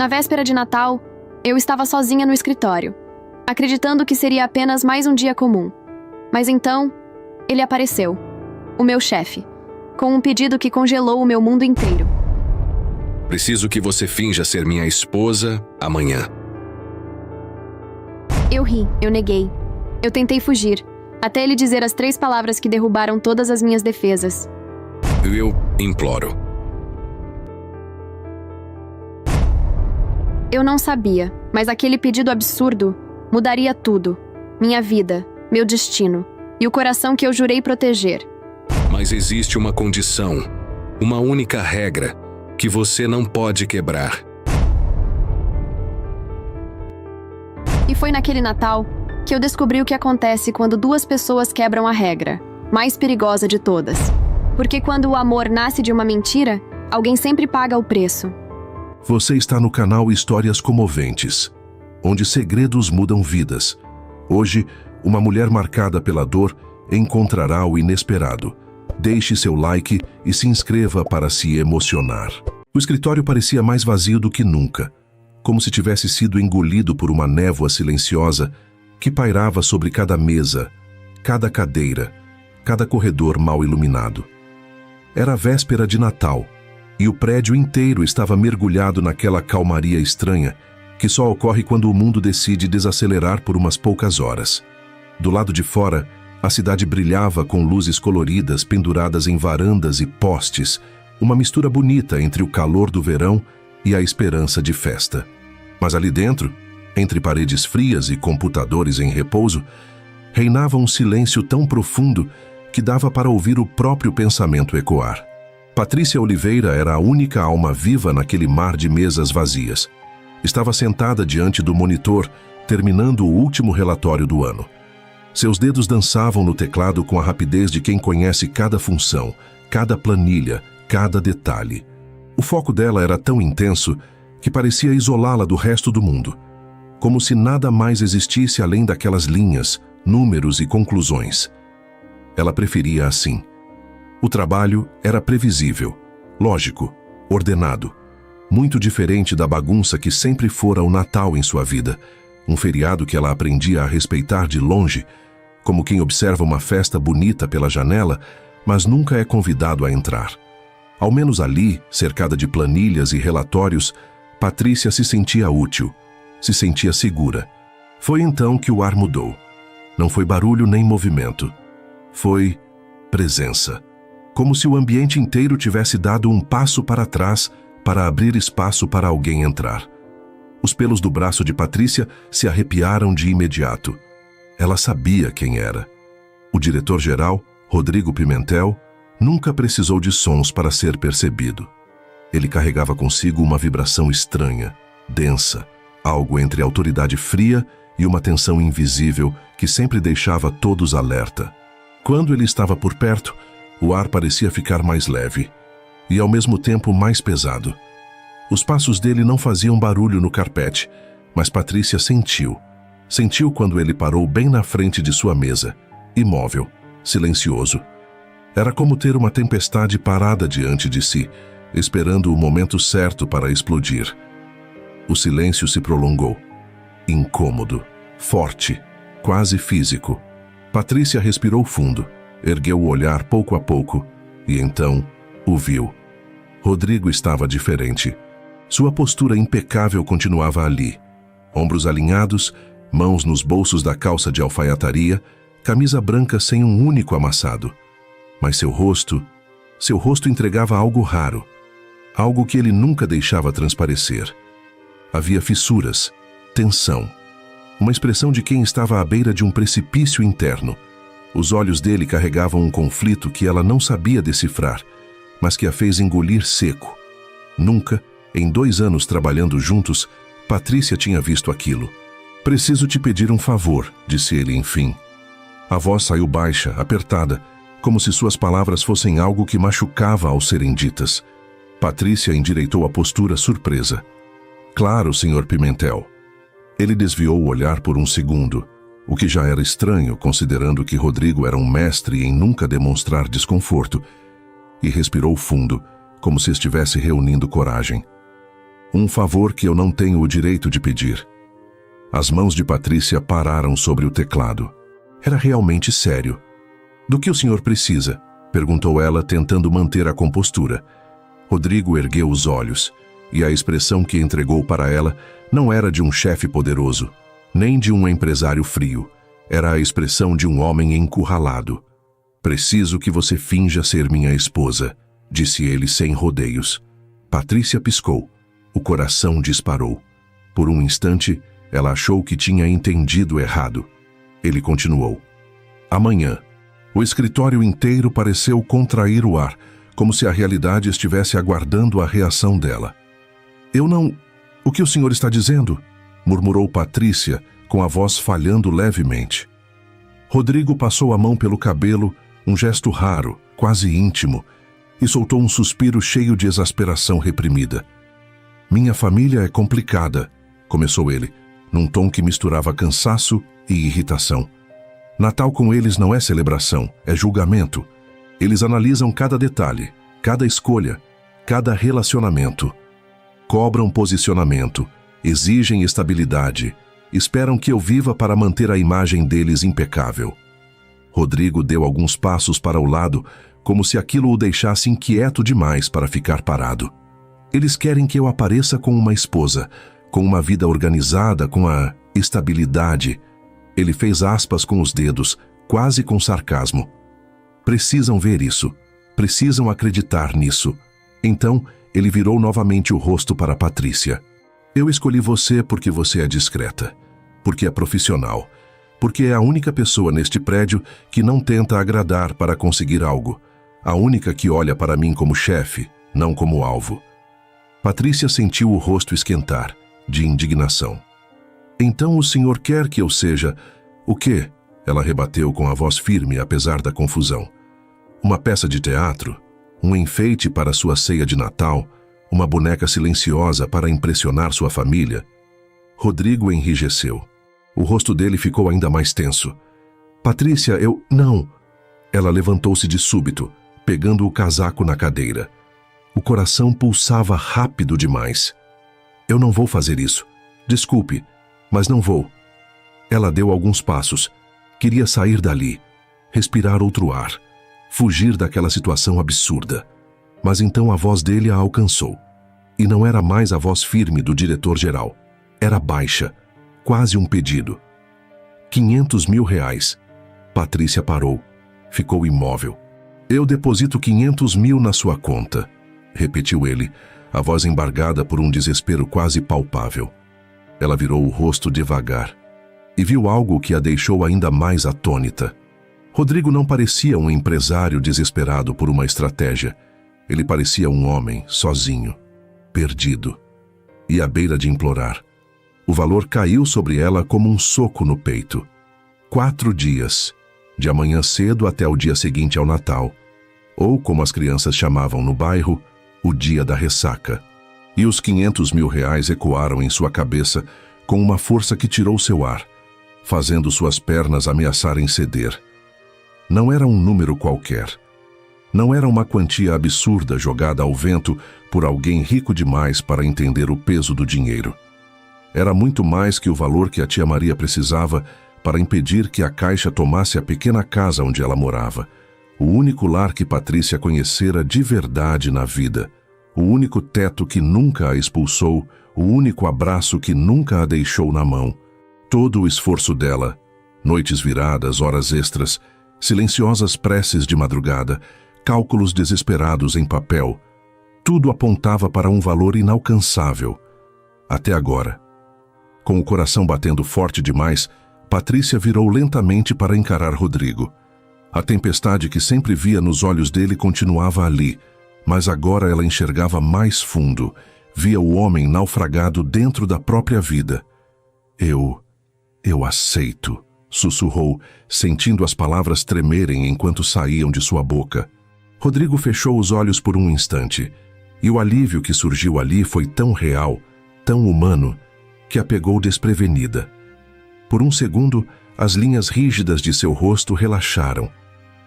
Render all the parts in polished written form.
Na véspera de Natal, eu estava sozinha no escritório, acreditando que seria apenas mais um dia comum. Mas então, ele apareceu, o meu chefe, com um pedido que congelou o meu mundo inteiro. Preciso que você finja ser minha esposa amanhã. Eu ri, eu neguei. Eu tentei fugir, até ele dizer as 3 palavras que derrubaram todas as minhas defesas. Eu imploro. Eu não sabia, mas aquele pedido absurdo mudaria tudo. Minha vida, meu destino e o coração que eu jurei proteger. Mas existe uma condição, uma única regra, que você não pode quebrar. E foi naquele Natal que eu descobri o que acontece quando 2 pessoas quebram a regra, mais perigosa de todas. Porque quando o amor nasce de uma mentira, alguém sempre paga o preço. Você está no canal Histórias Comoventes, onde segredos mudam vidas. Hoje, uma mulher marcada pela dor encontrará o inesperado. Deixe seu like e se inscreva para se emocionar. O escritório parecia mais vazio do que nunca, como se tivesse sido engolido por uma névoa silenciosa que pairava sobre cada mesa, cada cadeira, cada corredor mal iluminado. Era a véspera de Natal, e o prédio inteiro estava mergulhado naquela calmaria estranha que só ocorre quando o mundo decide desacelerar por umas poucas horas. Do lado de fora, a cidade brilhava com luzes coloridas penduradas em varandas e postes, uma mistura bonita entre o calor do verão e a esperança de festa. Mas ali dentro, entre paredes frias e computadores em repouso, reinava um silêncio tão profundo que dava para ouvir o próprio pensamento ecoar. Patrícia Oliveira era a única alma viva naquele mar de mesas vazias. Estava sentada diante do monitor, terminando o último relatório do ano. Seus dedos dançavam no teclado com a rapidez de quem conhece cada função, cada planilha, cada detalhe. O foco dela era tão intenso que parecia isolá-la do resto do mundo, como se nada mais existisse além daquelas linhas, números e conclusões. Ela preferia assim. O trabalho era previsível, lógico, ordenado, muito diferente da bagunça que sempre fora o Natal em sua vida, um feriado que ela aprendia a respeitar de longe, como quem observa uma festa bonita pela janela, mas nunca é convidado a entrar. Ao menos ali, cercada de planilhas e relatórios, Patrícia se sentia útil, se sentia segura. Foi então que o ar mudou. Não foi barulho nem movimento. Foi presença. Como se o ambiente inteiro tivesse dado um passo para trás para abrir espaço para alguém entrar. Os pelos do braço de Patrícia se arrepiaram de imediato. Ela sabia quem era. O diretor-geral, Rodrigo Pimentel, nunca precisou de sons para ser percebido. Ele carregava consigo uma vibração estranha, densa, algo entre autoridade fria e uma tensão invisível que sempre deixava todos alerta. Quando ele estava por perto, o ar parecia ficar mais leve e ao mesmo tempo mais pesado. Os passos dele não faziam barulho no carpete, mas Patrícia sentiu. Sentiu quando ele parou bem na frente de sua mesa, imóvel, silencioso. Era como ter uma tempestade parada diante de si, esperando o momento certo para explodir. O silêncio se prolongou. Incômodo, forte, quase físico. Patrícia respirou fundo, ergueu o olhar pouco a pouco e então o viu. Rodrigo estava diferente. Sua postura impecável continuava ali. Ombros alinhados, mãos nos bolsos da calça de alfaiataria, camisa branca sem um único amassado. Mas seu rosto entregava algo raro, algo que ele nunca deixava transparecer. Havia fissuras, tensão, uma expressão de quem estava à beira de um precipício interno. Os olhos dele carregavam um conflito que ela não sabia decifrar, mas que a fez engolir seco. Nunca, em 2 anos trabalhando juntos, Patrícia tinha visto aquilo. "Preciso te pedir um favor", disse ele enfim. A voz saiu baixa, apertada, como se suas palavras fossem algo que machucava ao serem ditas. Patrícia endireitou a postura surpresa. "Claro, Sr. Pimentel." Ele desviou o olhar por um segundo, o que já era estranho, considerando que Rodrigo era um mestre em nunca demonstrar desconforto, e respirou fundo, como se estivesse reunindo coragem. Um favor que eu não tenho o direito de pedir. As mãos de Patrícia pararam sobre o teclado. Era realmente sério. Do que o senhor precisa? Perguntou ela, tentando manter a compostura. Rodrigo ergueu os olhos, e a expressão que entregou para ela não era de um chefe poderoso, nem de um empresário frio. Era a expressão de um homem encurralado. Preciso que você finja ser minha esposa, disse ele sem rodeios. Patrícia piscou. O coração disparou. Por um instante, ela achou que tinha entendido errado. Ele continuou. Amanhã. O escritório inteiro pareceu contrair o ar, como se a realidade estivesse aguardando a reação dela. Eu não... O que o senhor está dizendo? Murmurou Patrícia, com a voz falhando levemente. Rodrigo passou a mão pelo cabelo, um gesto raro, quase íntimo, e soltou um suspiro cheio de exasperação reprimida. Minha família é complicada, começou ele, num tom que misturava cansaço e irritação. Natal com eles não é celebração, é julgamento. Eles analisam cada detalhe, cada escolha, cada relacionamento. Cobram posicionamento, exigem estabilidade, esperam que eu viva para manter a imagem deles impecável. Rodrigo deu alguns passos para o lado, como se aquilo o deixasse inquieto demais para ficar parado. Eles querem que eu apareça com uma esposa, com uma vida organizada, com a estabilidade. Ele fez aspas com os dedos, quase com sarcasmo. Precisam ver isso. Precisam acreditar nisso. Então, ele virou novamente o rosto para Patrícia. Eu escolhi você porque você é discreta, porque é profissional, porque é a única pessoa neste prédio que não tenta agradar para conseguir algo, a única que olha para mim como chefe, não como alvo. Patrícia sentiu o rosto esquentar, de indignação. Então o senhor quer que eu seja... O quê? Ela rebateu com a voz firme, apesar da confusão. Uma peça de teatro? Um enfeite para sua ceia de Natal? Uma boneca silenciosa para impressionar sua família? Rodrigo enrijeceu. O rosto dele ficou ainda mais tenso. Patrícia, eu... Não! Ela levantou-se de súbito, pegando o casaco na cadeira. O coração pulsava rápido demais. Eu não vou fazer isso. Desculpe, mas não vou. Ela deu alguns passos. Queria sair dali, respirar outro ar, fugir daquela situação absurda. Mas então a voz dele a alcançou. E não era mais a voz firme do diretor-geral. Era baixa, quase um pedido. 500 mil reais. Patrícia parou. Ficou imóvel. Eu deposito 500 mil na sua conta, repetiu ele, a voz embargada por um desespero quase palpável. Ela virou o rosto devagar e viu algo que a deixou ainda mais atônita. Rodrigo não parecia um empresário desesperado por uma estratégia. Ele parecia um homem sozinho, perdido e à beira de implorar. O valor caiu sobre ela como um soco no peito. 4 dias, de amanhã cedo até o dia seguinte ao Natal, ou como as crianças chamavam no bairro, o dia da ressaca. E os 500 mil reais ecoaram em sua cabeça com uma força que tirou seu ar, fazendo suas pernas ameaçarem ceder. Não era um número qualquer. Não era uma quantia absurda jogada ao vento por alguém rico demais para entender o peso do dinheiro. Era muito mais que o valor que a tia Maria precisava para impedir que a Caixa tomasse a pequena casa onde ela morava, o único lar que Patrícia conhecera de verdade na vida, o único teto que nunca a expulsou, o único abraço que nunca a deixou na mão. Todo o esforço dela, noites viradas, horas extras, silenciosas preces de madrugada, cálculos desesperados em papel, tudo apontava para um valor inalcançável. Até agora. Com o coração batendo forte demais, Patrícia virou lentamente para encarar Rodrigo. A tempestade que sempre via nos olhos dele continuava ali, mas agora ela enxergava mais fundo, via o homem naufragado dentro da própria vida. Eu aceito, sussurrou, sentindo as palavras tremerem enquanto saíam de sua boca. Rodrigo fechou os olhos por um instante, e o alívio que surgiu ali foi tão real, tão humano, que a pegou desprevenida. Por um segundo, as linhas rígidas de seu rosto relaxaram,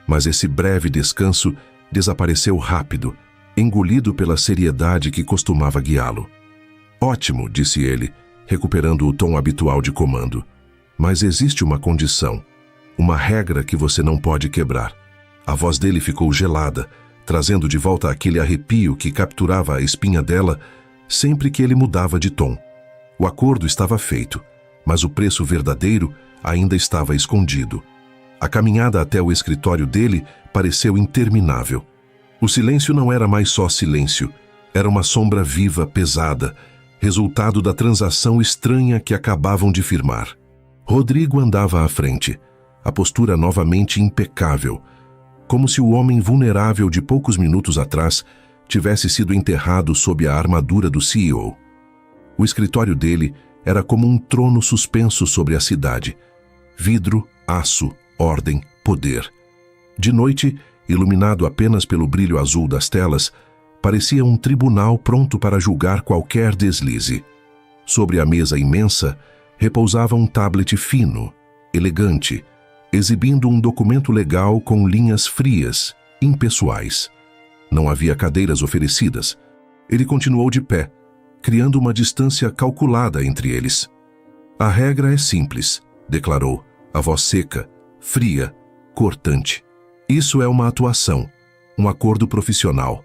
mas esse breve descanso desapareceu rápido, engolido pela seriedade que costumava guiá-lo. Ótimo, disse ele, recuperando o tom habitual de comando. Mas existe uma condição, uma regra que você não pode quebrar. A voz dele ficou gelada, trazendo de volta aquele arrepio que capturava a espinha dela sempre que ele mudava de tom. O acordo estava feito, mas o preço verdadeiro ainda estava escondido. A caminhada até o escritório dele pareceu interminável. O silêncio não era mais só silêncio, era uma sombra viva, pesada, resultado da transação estranha que acabavam de firmar. Rodrigo andava à frente, a postura novamente impecável, como se o homem vulnerável de poucos minutos atrás tivesse sido enterrado sob a armadura do CEO. O escritório dele era como um trono suspenso sobre a cidade. Vidro, aço, ordem, poder. De noite, iluminado apenas pelo brilho azul das telas, parecia um tribunal pronto para julgar qualquer deslize. Sobre a mesa imensa, repousava um tablet fino, elegante, exibindo um documento legal com linhas frias, impessoais. Não havia cadeiras oferecidas. Ele continuou de pé, criando uma distância calculada entre eles. A regra é simples, declarou, a voz seca, fria, cortante. Isso é uma atuação, um acordo profissional.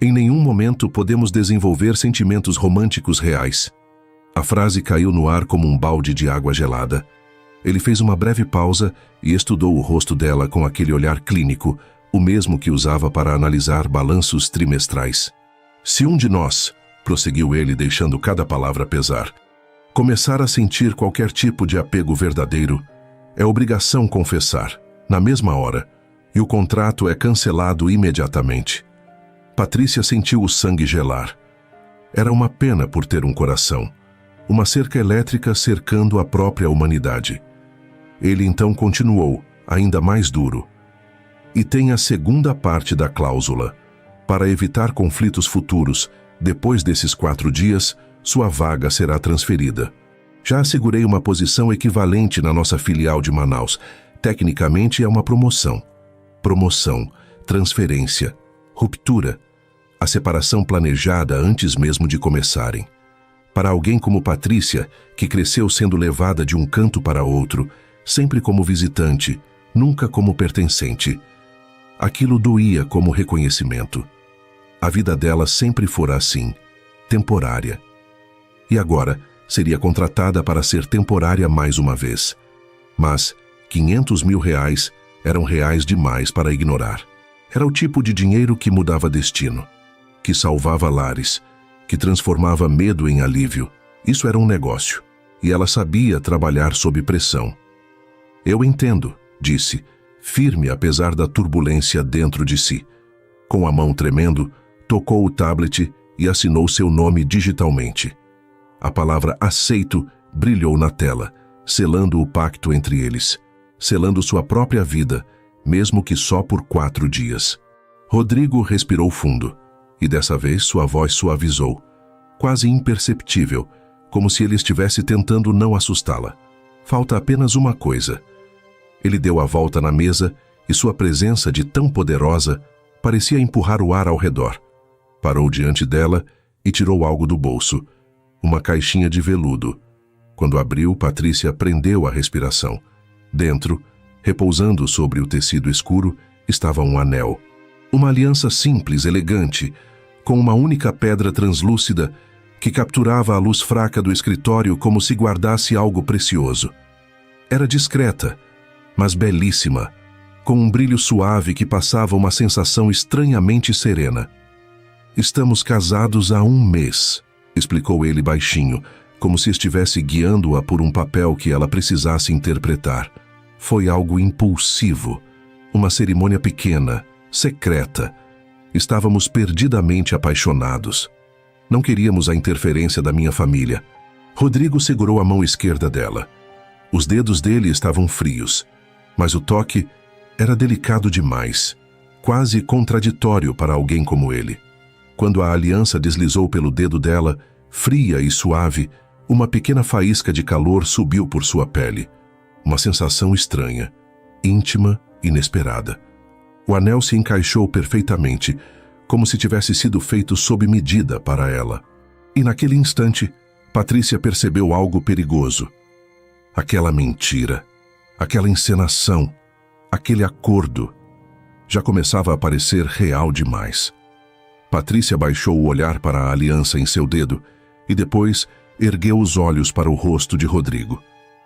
Em nenhum momento podemos desenvolver sentimentos românticos reais. A frase caiu no ar como um balde de água gelada. Ele fez uma breve pausa e estudou o rosto dela com aquele olhar clínico, o mesmo que usava para analisar balanços trimestrais. Se um de nós, prosseguiu ele deixando cada palavra pesar, começar a sentir qualquer tipo de apego verdadeiro, é obrigação confessar, na mesma hora, e o contrato é cancelado imediatamente. Patrícia sentiu o sangue gelar. Era uma pena por ter um coração, uma cerca elétrica cercando a própria humanidade. Ele então continuou, ainda mais duro. E tem a segunda parte da cláusula. Para evitar conflitos futuros, depois desses 4 dias, sua vaga será transferida. Já assegurei uma posição equivalente na nossa filial de Manaus. Tecnicamente é uma promoção. Promoção, transferência, ruptura. A separação planejada antes mesmo de começarem. Para alguém como Patrícia, que cresceu sendo levada de um canto para outro, sempre como visitante, nunca como pertencente. Aquilo doía como reconhecimento. A vida dela sempre fora assim, temporária. E agora seria contratada para ser temporária mais uma vez. Mas 500 mil reais eram reais demais para ignorar. Era o tipo de dinheiro que mudava destino, que salvava lares, que transformava medo em alívio. Isso era um negócio, e ela sabia trabalhar sob pressão. Eu entendo, disse, firme apesar da turbulência dentro de si. Com a mão tremendo, tocou o tablet e assinou seu nome digitalmente. A palavra aceito brilhou na tela, selando o pacto entre eles, selando sua própria vida, mesmo que só por 4 dias. Rodrigo respirou fundo, e dessa vez sua voz suavizou, quase imperceptível, como se ele estivesse tentando não assustá-la. Falta apenas uma coisa. Ele deu a volta na mesa e sua presença de tão poderosa parecia empurrar o ar ao redor. Parou diante dela e tirou algo do bolso, uma caixinha de veludo. Quando abriu, Patrícia prendeu a respiração. Dentro, repousando sobre o tecido escuro, estava um anel. Uma aliança simples, elegante, com uma única pedra translúcida que capturava a luz fraca do escritório como se guardasse algo precioso. Era discreta, mas belíssima, com um brilho suave que passava uma sensação estranhamente serena. Estamos casados há 1 mês, explicou ele baixinho, como se estivesse guiando-a por um papel que ela precisasse interpretar. Foi algo impulsivo, uma cerimônia pequena, secreta. Estávamos perdidamente apaixonados. Não queríamos a interferência da minha família. Rodrigo segurou a mão esquerda dela. Os dedos dele estavam frios, mas o toque era delicado demais, quase contraditório para alguém como ele. Quando a aliança deslizou pelo dedo dela, fria e suave, uma pequena faísca de calor subiu por sua pele. Uma sensação estranha, íntima, inesperada. O anel se encaixou perfeitamente, como se tivesse sido feito sob medida para ela. E naquele instante, Patrícia percebeu algo perigoso. Aquela mentira, aquela encenação, aquele acordo, já começava a parecer real demais. Patrícia baixou o olhar para a aliança em seu dedo e depois ergueu os olhos para o rosto de Rodrigo.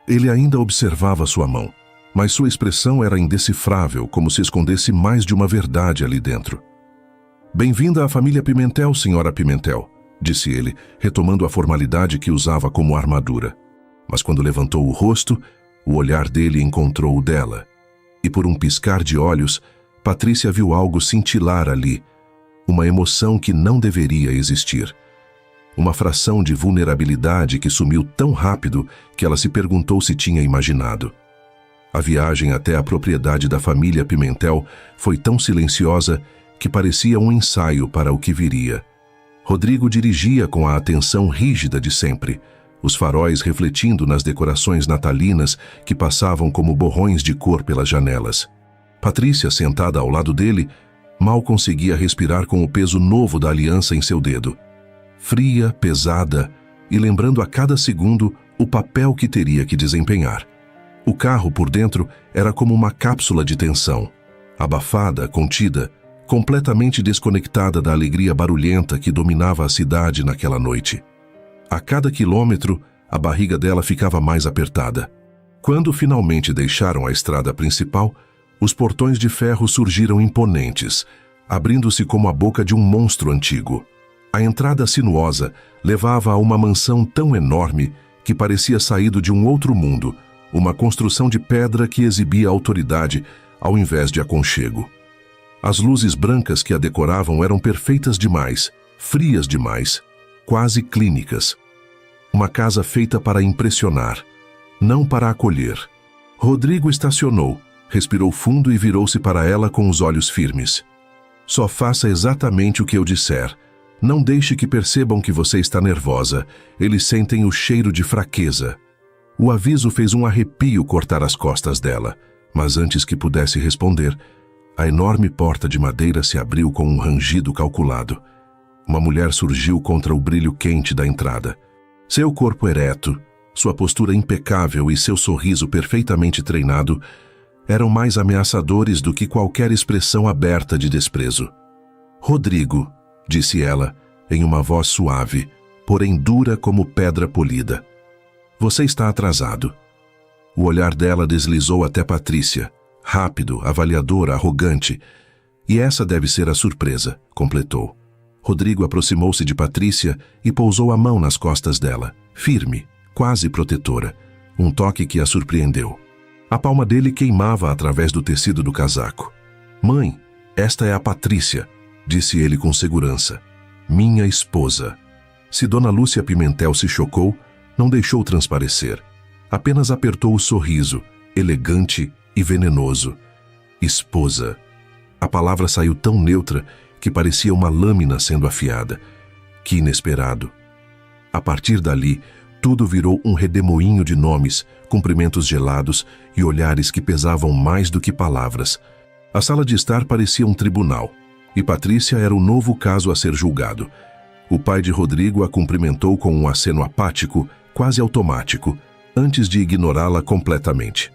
Ele ainda observava sua mão, mas sua expressão era indecifrável, como se escondesse mais de uma verdade ali dentro. "Bem-vinda à família Pimentel, senhora Pimentel", disse ele, retomando a formalidade que usava como armadura. Mas quando levantou o rosto, o olhar dele encontrou o dela. E por um piscar de olhos, Patrícia viu algo cintilar ali, uma emoção que não deveria existir. Uma fração de vulnerabilidade que sumiu tão rápido que ela se perguntou se tinha imaginado. A viagem até a propriedade da família Pimentel foi tão silenciosa que parecia um ensaio para o que viria. Rodrigo dirigia com a atenção rígida de sempre, os faróis refletindo nas decorações natalinas que passavam como borrões de cor pelas janelas. Patrícia, sentada ao lado dele, mal conseguia respirar com o peso novo da aliança em seu dedo. Fria, pesada e lembrando a cada segundo o papel que teria que desempenhar. O carro por dentro era como uma cápsula de tensão, abafada, contida, completamente desconectada da alegria barulhenta que dominava a cidade naquela noite. A cada quilômetro, a barriga dela ficava mais apertada. Quando finalmente deixaram a estrada principal, os portões de ferro surgiram imponentes, abrindo-se como a boca de um monstro antigo. A entrada sinuosa levava a uma mansão tão enorme que parecia saído de um outro mundo, uma construção de pedra que exibia autoridade ao invés de aconchego. As luzes brancas que a decoravam eram perfeitas demais, frias demais, quase clínicas. Uma casa feita para impressionar, não para acolher. Rodrigo estacionou, respirou fundo e virou-se para ela com os olhos firmes. "Só faça exatamente o que eu disser. Não deixe que percebam que você está nervosa. Eles sentem o cheiro de fraqueza." O aviso fez um arrepio cortar as costas dela, mas antes que pudesse responder, a enorme porta de madeira se abriu com um rangido calculado. Uma mulher surgiu contra o brilho quente da entrada. Seu corpo ereto, sua postura impecável e seu sorriso perfeitamente treinado eram mais ameaçadores do que qualquer expressão aberta de desprezo. "Rodrigo", disse ela, em uma voz suave, porém dura como pedra polida. "Você está atrasado." O olhar dela deslizou até Patrícia, rápido, avaliador, arrogante. "E essa deve ser a surpresa", completou. Rodrigo aproximou-se de Patrícia e pousou a mão nas costas dela, firme, quase protetora, um toque que a surpreendeu. A palma dele queimava através do tecido do casaco. "Mãe, esta é a Patrícia", disse ele com segurança. "Minha esposa." Se Dona Lúcia Pimentel se chocou, não deixou transparecer. Apenas apertou o sorriso, elegante e venenoso. Esposa. A palavra saiu tão neutra que parecia uma lâmina sendo afiada. Que inesperado. A partir dali, tudo virou um redemoinho de nomes, cumprimentos gelados e olhares que pesavam mais do que palavras. A sala de estar parecia um tribunal, e Patrícia era o novo caso a ser julgado. O pai de Rodrigo a cumprimentou com um aceno apático, quase automático, antes de ignorá-la completamente.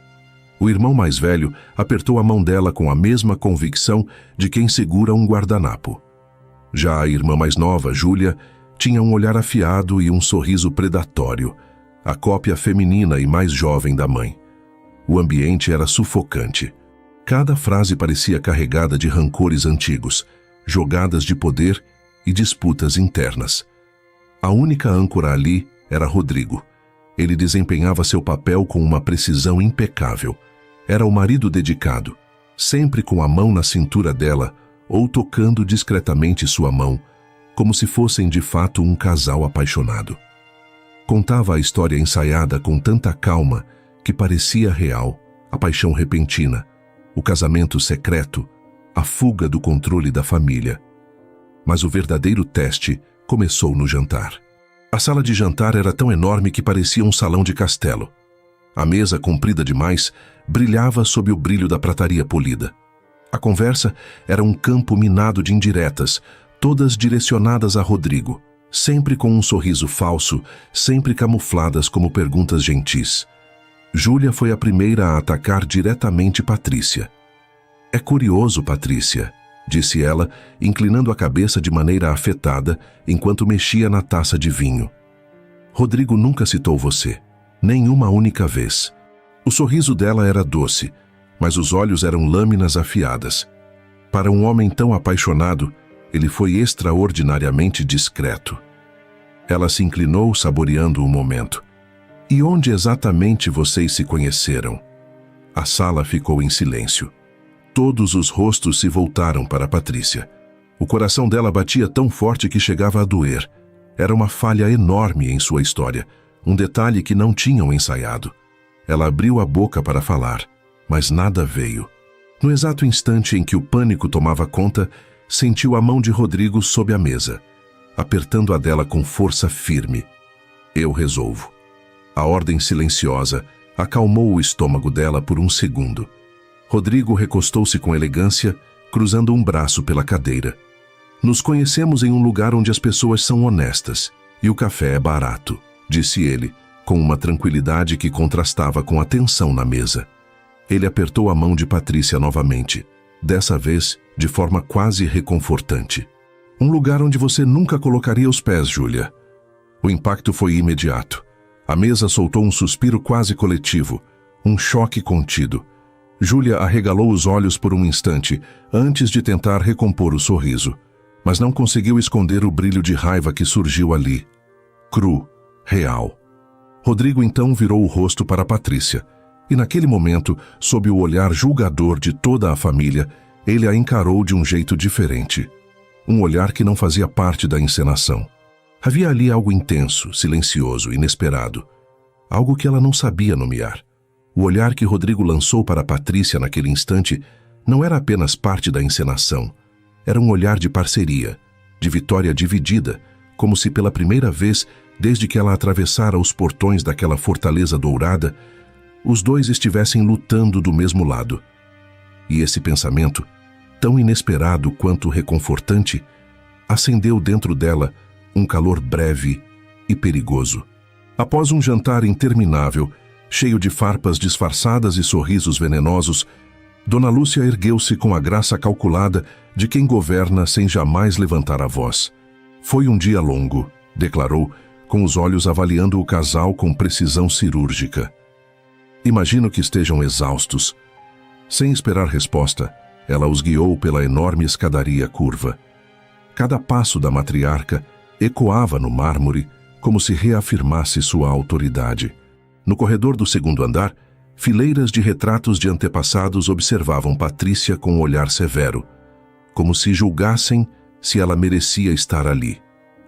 O irmão mais velho apertou a mão dela com a mesma convicção de quem segura um guardanapo. Já a irmã mais nova, Júlia, tinha um olhar afiado e um sorriso predatório, a cópia feminina e mais jovem da mãe. O ambiente era sufocante. Cada frase parecia carregada de rancores antigos, jogadas de poder e disputas internas. A única âncora ali era Rodrigo. Ele desempenhava seu papel com uma precisão impecável. Era o marido dedicado, sempre com a mão na cintura dela ou tocando discretamente sua mão, como se fossem de fato um casal apaixonado. Contava a história ensaiada com tanta calma que parecia real, a paixão repentina, o casamento secreto, a fuga do controle da família. Mas o verdadeiro teste começou no jantar. A sala de jantar era tão enorme que parecia um salão de castelo. A mesa, comprida demais, brilhava sob o brilho da prataria polida. A conversa era um campo minado de indiretas, todas direcionadas a Rodrigo, sempre com um sorriso falso, sempre camufladas como perguntas gentis. Júlia foi a primeira a atacar diretamente Patrícia. "É curioso, Patrícia", disse ela, inclinando a cabeça de maneira afetada enquanto mexia na taça de vinho. "Rodrigo nunca citou você, nenhuma única vez." O sorriso dela era doce, mas os olhos eram lâminas afiadas. Para um homem tão apaixonado, ele foi extraordinariamente discreto. Ela se inclinou, saboreando o momento. "E onde exatamente vocês se conheceram?" A sala ficou em silêncio. Todos os rostos se voltaram para Patrícia. O coração dela batia tão forte que chegava a doer. Era uma falha enorme em sua história, um detalhe que não tinham ensaiado. Ela abriu a boca para falar, mas nada veio. No exato instante em que o pânico tomava conta, sentiu a mão de Rodrigo sob a mesa, apertando a dela com força firme. "Eu resolvo." A ordem silenciosa acalmou o estômago dela por um segundo. Rodrigo recostou-se com elegância, cruzando um braço pela cadeira. "Nos conhecemos em um lugar onde as pessoas são honestas, e o café é barato", disse ele, com uma tranquilidade que contrastava com a tensão na mesa. Ele apertou a mão de Patrícia novamente, dessa vez de forma quase reconfortante. "Um lugar onde você nunca colocaria os pés, Júlia." O impacto foi imediato. A mesa soltou um suspiro quase coletivo, um choque contido. Júlia arregalou os olhos por um instante, antes de tentar recompor o sorriso, mas não conseguiu esconder o brilho de raiva que surgiu ali. Cru, real. Rodrigo então virou o rosto para Patrícia, e naquele momento, sob o olhar julgador de toda a família, ele a encarou de um jeito diferente. Um olhar que não fazia parte da encenação. Havia ali algo intenso, silencioso, inesperado. Algo que ela não sabia nomear. O olhar que Rodrigo lançou para Patrícia naquele instante não era apenas parte da encenação. Era um olhar de parceria, de vitória dividida, como se pela primeira vez, desde que ela atravessara os portões daquela fortaleza dourada, os dois estivessem lutando do mesmo lado. E esse pensamento, tão inesperado quanto reconfortante, acendeu dentro dela um calor breve e perigoso. Após um jantar interminável, cheio de farpas disfarçadas e sorrisos venenosos, Dona Lúcia ergueu-se com a graça calculada de quem governa sem jamais levantar a voz. "Foi um dia longo", declarou, com os olhos avaliando o casal com precisão cirúrgica. "Imagino que estejam exaustos." Sem esperar resposta, ela os guiou pela enorme escadaria curva. Cada passo da matriarca ecoava no mármore como se reafirmasse sua autoridade. No corredor do segundo andar, fileiras de retratos de antepassados observavam Patrícia com um olhar severo, como se julgassem se ela merecia estar ali.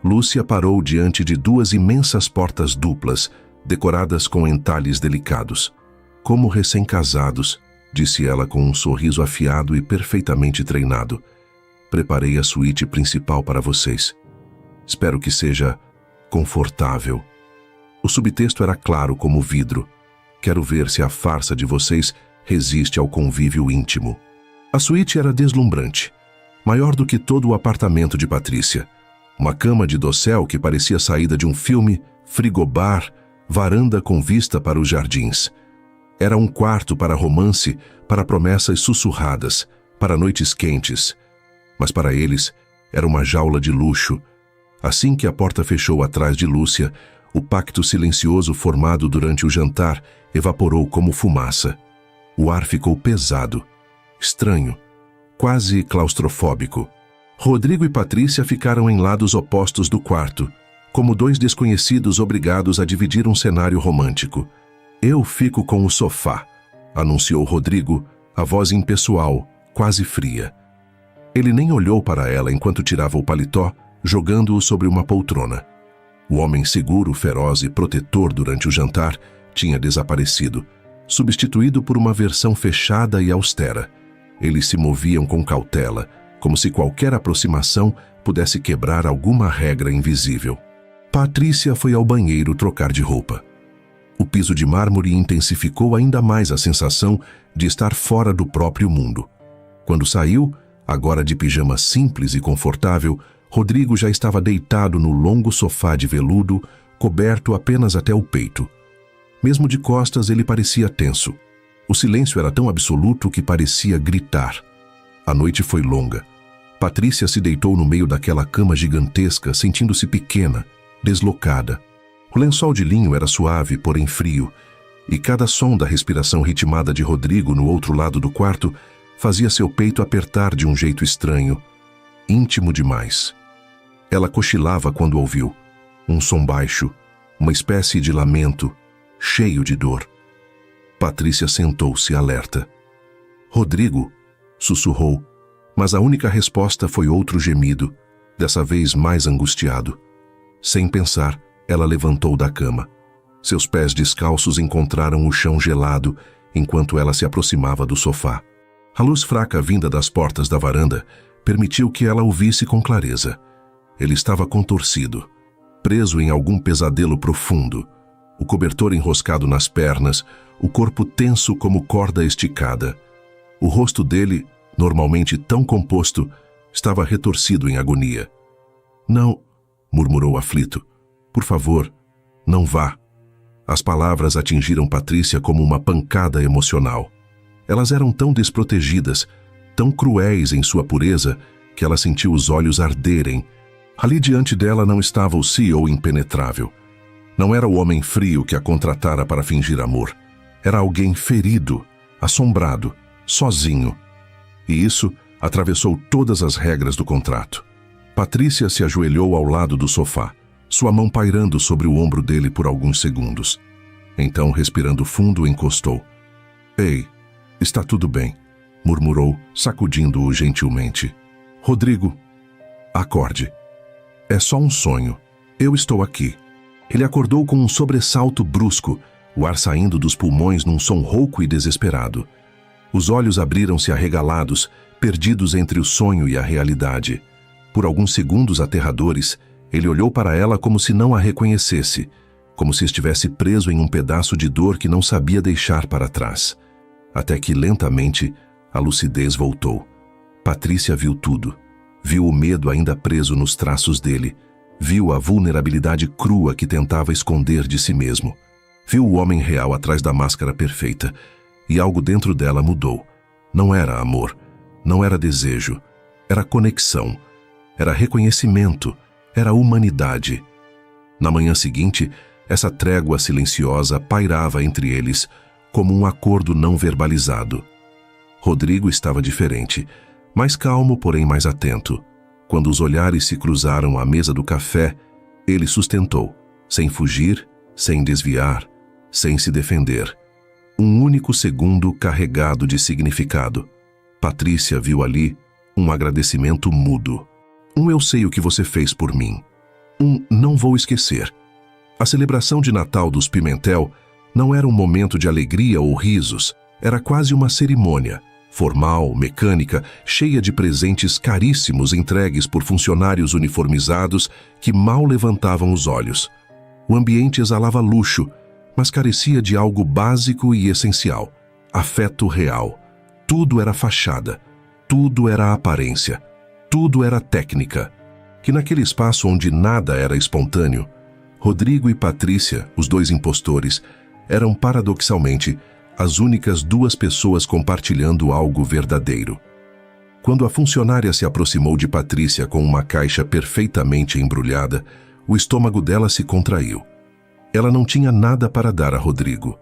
Lúcia parou diante de duas imensas portas duplas, decoradas com entalhes delicados. "Como recém-casados", disse ela com um sorriso afiado e perfeitamente treinado. "Preparei a suíte principal para vocês. Espero que seja confortável." O subtexto era claro como vidro. "Quero ver se a farsa de vocês resiste ao convívio íntimo." A suíte era deslumbrante, maior do que todo o apartamento de Patrícia. Uma cama de dossel que parecia saída de um filme, frigobar, varanda com vista para os jardins. Era um quarto para romance, para promessas sussurradas, para noites quentes. Mas para eles, era uma jaula de luxo. Assim que a porta fechou atrás de Lúcia, o pacto silencioso formado durante o jantar evaporou como fumaça. O ar ficou pesado, estranho, quase claustrofóbico. Rodrigo e Patrícia ficaram em lados opostos do quarto, como dois desconhecidos obrigados a dividir um cenário romântico. "Eu fico com o sofá", anunciou Rodrigo, a voz impessoal, quase fria. Ele nem olhou para ela enquanto tirava o paletó, jogando-o sobre uma poltrona. O homem seguro, feroz e protetor durante o jantar tinha desaparecido, substituído por uma versão fechada e austera. Eles se moviam com cautela, como se qualquer aproximação pudesse quebrar alguma regra invisível. Patrícia foi ao banheiro trocar de roupa. O piso de mármore intensificou ainda mais a sensação de estar fora do próprio mundo. Quando saiu, agora de pijama simples e confortável, Rodrigo já estava deitado no longo sofá de veludo, coberto apenas até o peito. Mesmo de costas, ele parecia tenso. O silêncio era tão absoluto que parecia gritar. A noite foi longa. Patrícia se deitou no meio daquela cama gigantesca, sentindo-se pequena, deslocada. O lençol de linho era suave, porém frio, e cada som da respiração ritmada de Rodrigo no outro lado do quarto fazia seu peito apertar de um jeito estranho, íntimo demais. Ela cochilava quando ouviu. Um som baixo, uma espécie de lamento, cheio de dor. Patrícia sentou-se alerta. Rodrigo, sussurrou, mas a única resposta foi outro gemido, dessa vez mais angustiado. Sem pensar, ela levantou da cama. Seus pés descalços encontraram o chão gelado enquanto ela se aproximava do sofá. A luz fraca vinda das portas da varanda permitiu que ela o visse com clareza. Ele estava contorcido, preso em algum pesadelo profundo, o cobertor enroscado nas pernas, o corpo tenso como corda esticada. O rosto dele, normalmente tão composto, estava retorcido em agonia. "Não", murmurou aflito. "Por favor, não vá." As palavras atingiram Patrícia como uma pancada emocional. Elas eram tão desprotegidas, tão cruéis em sua pureza, que ela sentiu os olhos arderem. Ali diante dela não estava o CEO impenetrável. Não era o homem frio que a contratara para fingir amor. Era alguém ferido, assombrado, sozinho. E isso atravessou todas as regras do contrato. Patrícia se ajoelhou ao lado do sofá, sua mão pairando sobre o ombro dele por alguns segundos. Então, respirando fundo, encostou. "Ei, está tudo bem", murmurou, sacudindo-o gentilmente. "Rodrigo, acorde. É só um sonho. Eu estou aqui." Ele acordou com um sobressalto brusco, o ar saindo dos pulmões num som rouco e desesperado. Os olhos abriram-se arregalados, perdidos entre o sonho e a realidade. Por alguns segundos aterradores, ele olhou para ela como se não a reconhecesse, como se estivesse preso em um pedaço de dor que não sabia deixar para trás. Até que, lentamente, a lucidez voltou. Patrícia viu tudo. Viu o medo ainda preso nos traços dele. Viu a vulnerabilidade crua que tentava esconder de si mesmo. Viu o homem real atrás da máscara perfeita. E algo dentro dela mudou. Não era amor. Não era desejo. Era conexão. Era reconhecimento. Era humanidade. Na manhã seguinte, essa trégua silenciosa pairava entre eles, como um acordo não verbalizado. Rodrigo estava diferente, mais calmo, porém mais atento. Quando os olhares se cruzaram à mesa do café, ele sustentou, sem fugir, sem desviar, sem se defender. Um único segundo carregado de significado. Patrícia viu ali um agradecimento mudo. "Eu sei o que você fez por mim. Não vou esquecer." A celebração de Natal dos Pimentel não era um momento de alegria ou risos, era quase uma cerimônia, formal, mecânica, cheia de presentes caríssimos entregues por funcionários uniformizados que mal levantavam os olhos. O ambiente exalava luxo, mas carecia de algo básico e essencial: afeto real. Tudo era fachada, tudo era aparência, tudo era técnica. Que naquele espaço onde nada era espontâneo, Rodrigo e Patrícia, os dois impostores, eram paradoxalmente as únicas duas pessoas compartilhando algo verdadeiro. Quando a funcionária se aproximou de Patrícia com uma caixa perfeitamente embrulhada, o estômago dela se contraiu. Ela não tinha nada para dar a Rodrigo.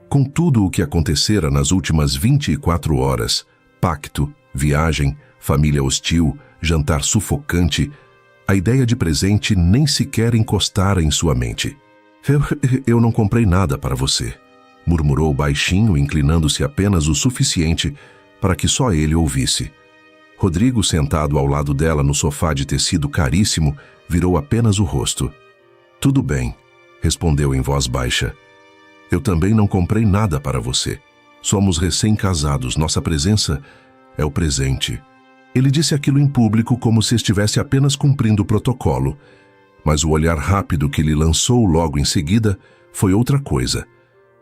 Com tudo o que acontecera nas últimas 24 horas, pacto, viagem, família hostil, jantar sufocante, a ideia de presente nem sequer encostara em sua mente. Eu não comprei nada para você", murmurou baixinho, inclinando-se apenas o suficiente para que só ele ouvisse. Rodrigo, sentado ao lado dela no sofá de tecido caríssimo, virou apenas o rosto. "Tudo bem", respondeu em voz baixa. "Eu também não comprei nada para você. Somos recém-casados, nossa presença é o presente." Ele disse aquilo em público como se estivesse apenas cumprindo o protocolo, mas o olhar rápido que lhe lançou logo em seguida foi outra coisa.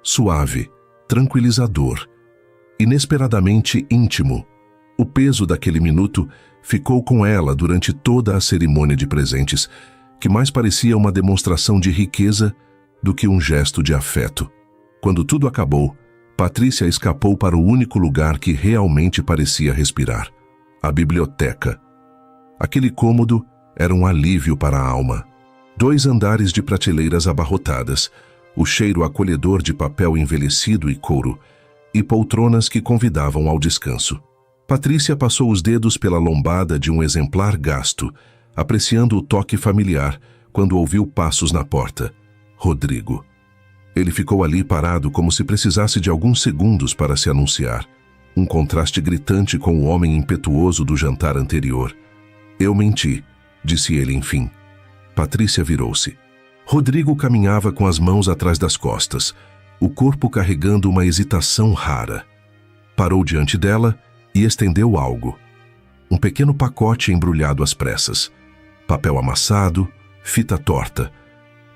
Suave, tranquilizador, inesperadamente íntimo. O peso daquele minuto Ficou com ela durante toda a cerimônia de presentes, que mais parecia uma demonstração de riqueza do que um gesto de afeto. Quando tudo acabou, Patrícia escapou para o único lugar que realmente parecia respirar: a biblioteca. Aquele cômodo era um alívio para a alma. 2 andares de prateleiras abarrotadas, o cheiro acolhedor de papel envelhecido e couro, e poltronas que convidavam ao descanso. Patrícia passou os dedos pela lombada de um exemplar gasto, apreciando o toque familiar quando ouviu passos na porta. Rodrigo. Ele ficou ali parado como se precisasse de alguns segundos para se anunciar. Um contraste gritante com o homem impetuoso do jantar anterior. Eu menti, disse ele enfim. Patrícia virou-se. Rodrigo caminhava com as mãos atrás das costas, o corpo carregando uma hesitação rara. Parou diante dela e estendeu algo. Um pequeno pacote embrulhado às pressas. Papel amassado, fita torta.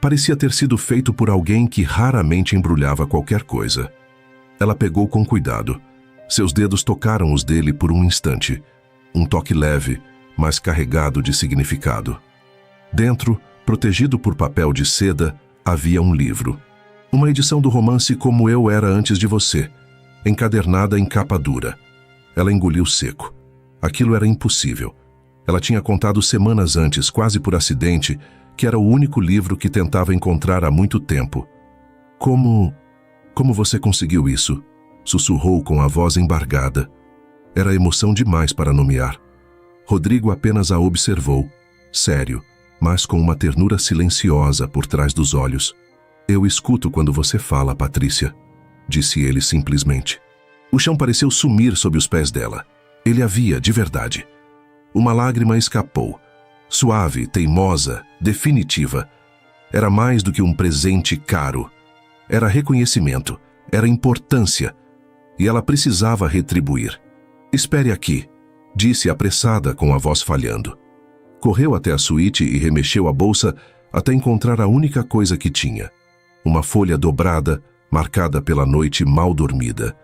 Parecia ter sido feito por alguém que raramente embrulhava qualquer coisa. Ela pegou com cuidado. Seus dedos tocaram os dele por um instante. Um toque leve, mas carregado de significado. Dentro, protegido por papel de seda, havia um livro. Uma edição do romance Como Eu Era Antes de Você, encadernada em capa dura. Ela engoliu seco. Aquilo era impossível. Ela tinha contado semanas antes, quase por acidente, que era o único livro que tentava encontrar há muito tempo. Como você conseguiu isso? Sussurrou com a voz embargada. Era emoção demais para nomear. Rodrigo apenas a observou, sério, mas com uma ternura silenciosa por trás dos olhos. Eu escuto quando você fala, Patrícia, disse ele simplesmente. O chão pareceu sumir sob os pés dela. Ele a via, de verdade. Uma lágrima escapou. Suave, teimosa, definitiva. Era mais do que um presente caro. Era reconhecimento, era importância. E ela precisava retribuir. Espere aqui, disse apressada com a voz falhando. Correu até a suíte e remexeu a bolsa até encontrar a única coisa que tinha. Uma folha dobrada, marcada pela noite mal dormida.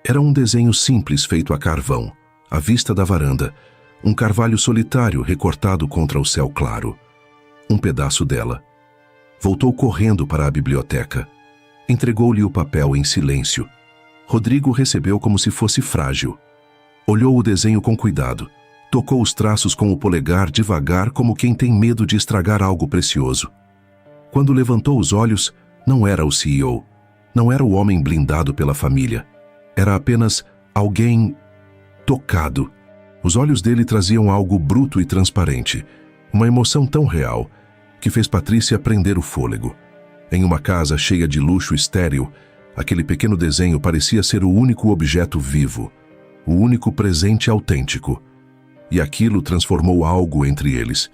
Era um desenho simples feito a carvão, à vista da varanda, um carvalho solitário recortado contra o céu claro. Um pedaço dela. Voltou correndo para a biblioteca. Entregou-lhe o papel em silêncio. Rodrigo recebeu como se fosse frágil. Olhou o desenho com cuidado. Tocou os traços com o polegar devagar, como quem tem medo de estragar algo precioso. Quando levantou os olhos, não era o CEO. Não era o homem blindado pela família. Era apenas alguém tocado. Os olhos dele traziam algo bruto e transparente, uma emoção tão real, que fez Patrícia prender o fôlego. Em uma casa cheia de luxo estéril, aquele pequeno desenho parecia ser o único objeto vivo, o único presente autêntico. E aquilo transformou algo entre eles.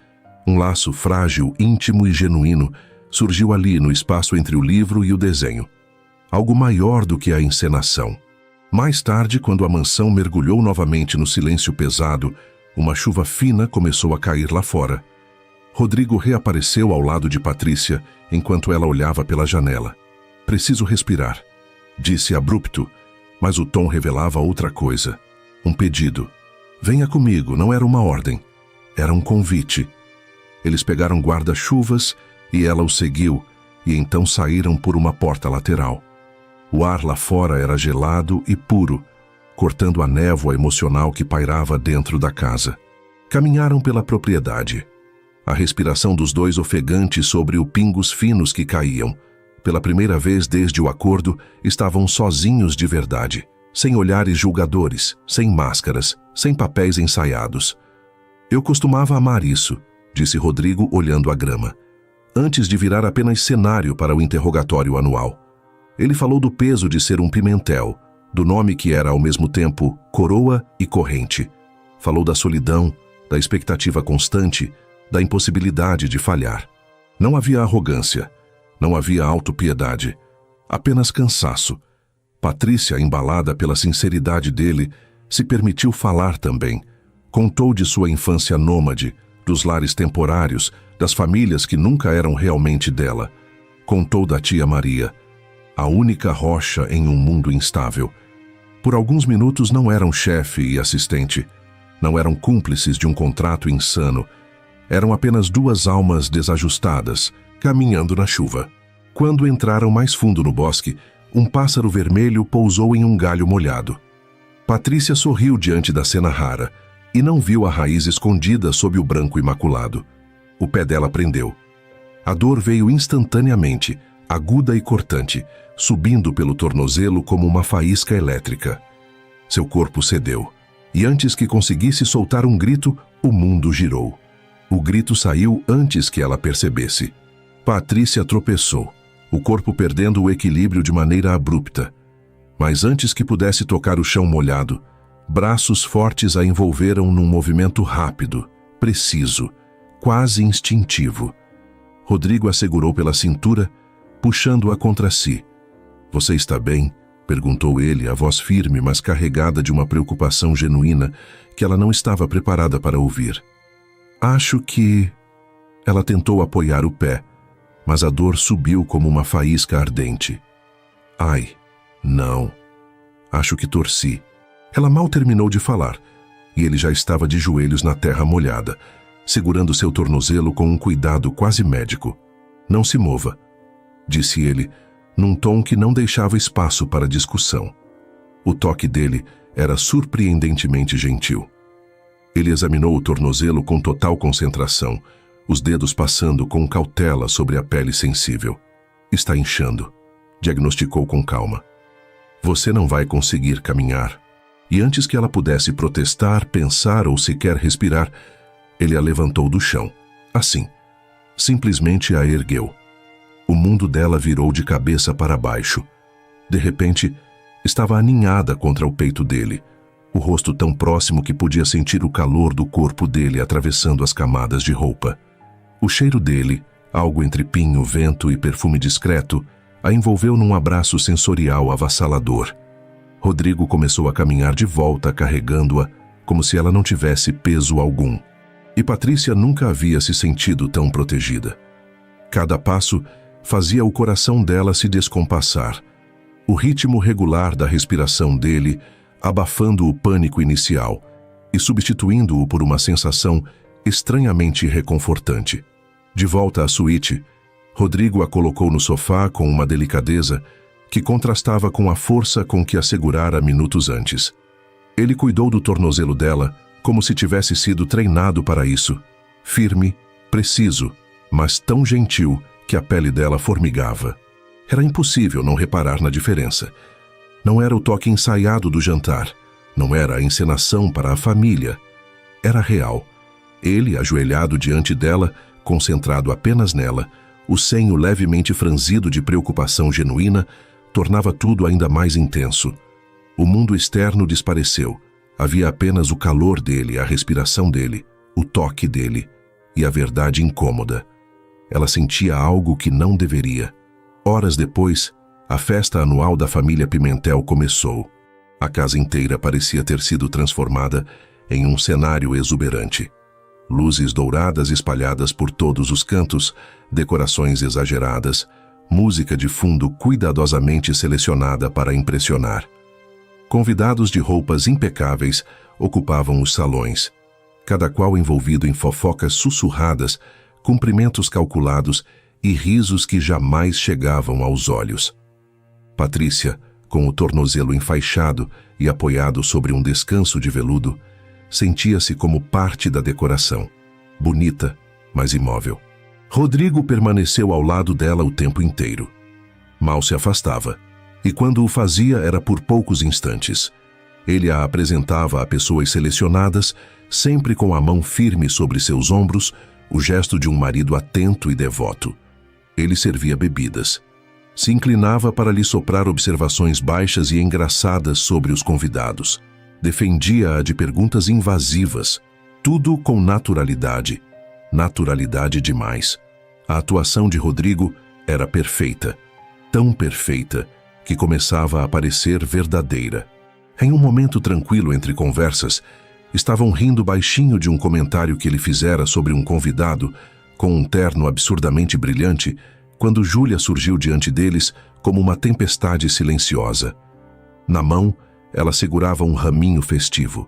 Um laço frágil, íntimo e genuíno surgiu ali no espaço entre o livro e o desenho. Algo maior do que a encenação. Mais tarde, quando a mansão mergulhou novamente no silêncio pesado, uma chuva fina começou a cair lá fora. Rodrigo reapareceu ao lado de Patrícia, enquanto ela olhava pela janela. Preciso respirar, disse abrupto, mas o tom revelava outra coisa. Um pedido. Venha comigo, não era uma ordem. Era um convite. Eles pegaram guarda-chuvas e ela o seguiu, e então saíram por uma porta lateral. O ar lá fora era gelado e puro, cortando a névoa emocional que pairava dentro da casa. Caminharam pela propriedade. A respiração dos dois ofegante sobre os pingos finos que caíam. Pela primeira vez desde o acordo, estavam sozinhos de verdade, sem olhares julgadores, sem máscaras, sem papéis ensaiados. Eu costumava amar isso, disse Rodrigo olhando a grama, antes de virar apenas cenário para o interrogatório anual. Ele falou do peso de ser um pimentel, do nome que era ao mesmo tempo coroa e corrente. Falou da solidão, da expectativa constante, da impossibilidade de falhar. Não havia arrogância, não havia autopiedade, apenas cansaço. Patrícia, embalada pela sinceridade dele, se permitiu falar também. Contou de sua infância nômade, dos lares temporários, das famílias que nunca eram realmente dela. Contou da tia Maria, a única rocha em um mundo instável. Por alguns minutos não eram chefe e assistente. Não eram cúmplices de um contrato insano. Eram apenas duas almas desajustadas, caminhando na chuva. Quando entraram mais fundo no bosque, um pássaro vermelho pousou em um galho molhado. Patrícia sorriu diante da cena rara e não viu a raiz escondida sob o branco imaculado. O pé dela prendeu. A dor veio instantaneamente, aguda e cortante, subindo pelo tornozelo como uma faísca elétrica. Seu corpo cedeu, e antes que conseguisse soltar um grito, o mundo girou. O grito saiu antes que ela percebesse. Patrícia tropeçou, o corpo perdendo o equilíbrio de maneira abrupta. Mas antes que pudesse tocar o chão molhado, braços fortes a envolveram num movimento rápido, preciso, quase instintivo. Rodrigo a segurou pela cintura, puxando-a contra si. "Você está bem?" perguntou ele, a voz firme, mas carregada de uma preocupação genuína que ela não estava preparada para ouvir. "Acho que..." Ela tentou apoiar o pé, mas a dor subiu como uma faísca ardente. "Ai, não. Acho que torci." Ela mal terminou de falar, e ele já estava de joelhos na terra molhada, segurando seu tornozelo com um cuidado quase médico. "Não se mova", disse ele, num tom que não deixava espaço para discussão. O toque dele era surpreendentemente gentil. Ele examinou o tornozelo com total concentração, os dedos passando com cautela sobre a pele sensível. "Está inchando", diagnosticou com calma. "Você não vai conseguir caminhar." E antes que ela pudesse protestar, pensar ou sequer respirar, ele a levantou do chão. Assim, simplesmente a ergueu. O mundo dela virou de cabeça para baixo. De repente, estava aninhada contra o peito dele, o rosto tão próximo que podia sentir o calor do corpo dele atravessando as camadas de roupa. O cheiro dele, algo entre pinho, vento e perfume discreto, a envolveu num abraço sensorial avassalador. Rodrigo começou a caminhar de volta, carregando-a, como se ela não tivesse peso algum. E Patrícia nunca havia se sentido tão protegida. Cada passo fazia o coração dela se descompassar, o ritmo regular da respiração dele abafando o pânico inicial e substituindo-o por uma sensação estranhamente reconfortante. De volta à suíte, Rodrigo a colocou no sofá com uma delicadeza que contrastava com a força com que a segurara minutos antes. Ele cuidou do tornozelo dela como se tivesse sido treinado para isso, firme, preciso, mas tão gentil que a pele dela formigava. Era impossível não reparar na diferença. Não era o toque ensaiado do jantar, não era a encenação para a família. Era real. Ele, ajoelhado diante dela, concentrado apenas nela, o senho levemente franzido de preocupação genuína, tornava tudo ainda mais intenso. O mundo externo desapareceu. Havia apenas o calor dele, a respiração dele, o toque dele e a verdade incômoda. Ela sentia algo que não deveria. Horas depois, a festa anual da família Pimentel começou. A casa inteira parecia ter sido transformada em um cenário exuberante. Luzes douradas espalhadas por todos os cantos, decorações exageradas, música de fundo cuidadosamente selecionada para impressionar. Convidados de roupas impecáveis ocupavam os salões, cada qual envolvido em fofocas sussurradas, cumprimentos calculados e risos que jamais chegavam aos olhos. Patrícia, com o tornozelo enfaixado e apoiado sobre um descanso de veludo, sentia-se como parte da decoração, bonita, mas imóvel. Rodrigo permaneceu ao lado dela o tempo inteiro. Mal se afastava, e quando o fazia era por poucos instantes. Ele a apresentava a pessoas selecionadas, sempre com a mão firme sobre seus ombros, o gesto de um marido atento e devoto. Ele servia bebidas. Se inclinava para lhe soprar observações baixas e engraçadas sobre os convidados. Defendia-a de perguntas invasivas, tudo com naturalidade. Naturalidade demais. A atuação de Rodrigo era perfeita, tão perfeita, que começava a parecer verdadeira. Em um momento tranquilo entre conversas, estavam rindo baixinho de um comentário que ele fizera sobre um convidado com um terno absurdamente brilhante, quando Júlia surgiu diante deles como uma tempestade silenciosa. Na mão, ela segurava um raminho festivo.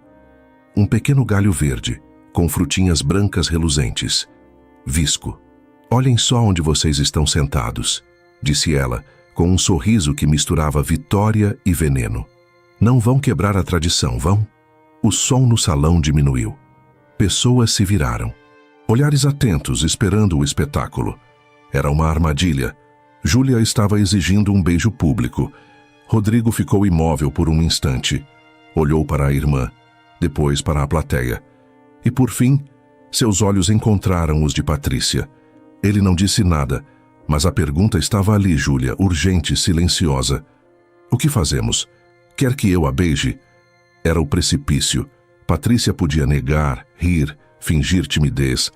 Um pequeno galho verde, com frutinhas brancas reluzentes. Visco. Olhem só onde vocês estão sentados, disse ela, com um sorriso que misturava vitória e veneno. Não vão quebrar a tradição, vão? O som no salão diminuiu. Pessoas se viraram. Olhares atentos, esperando o espetáculo. Era uma armadilha. Júlia estava exigindo um beijo público. Rodrigo ficou imóvel por um instante. Olhou para a irmã, depois para a plateia. E por fim, seus olhos encontraram os de Patrícia. Ele não disse nada, mas a pergunta estava ali, Júlia, urgente, silenciosa. O que fazemos? Quer que eu a beije? Era o precipício. Patrícia podia negar, rir, fingir timidez.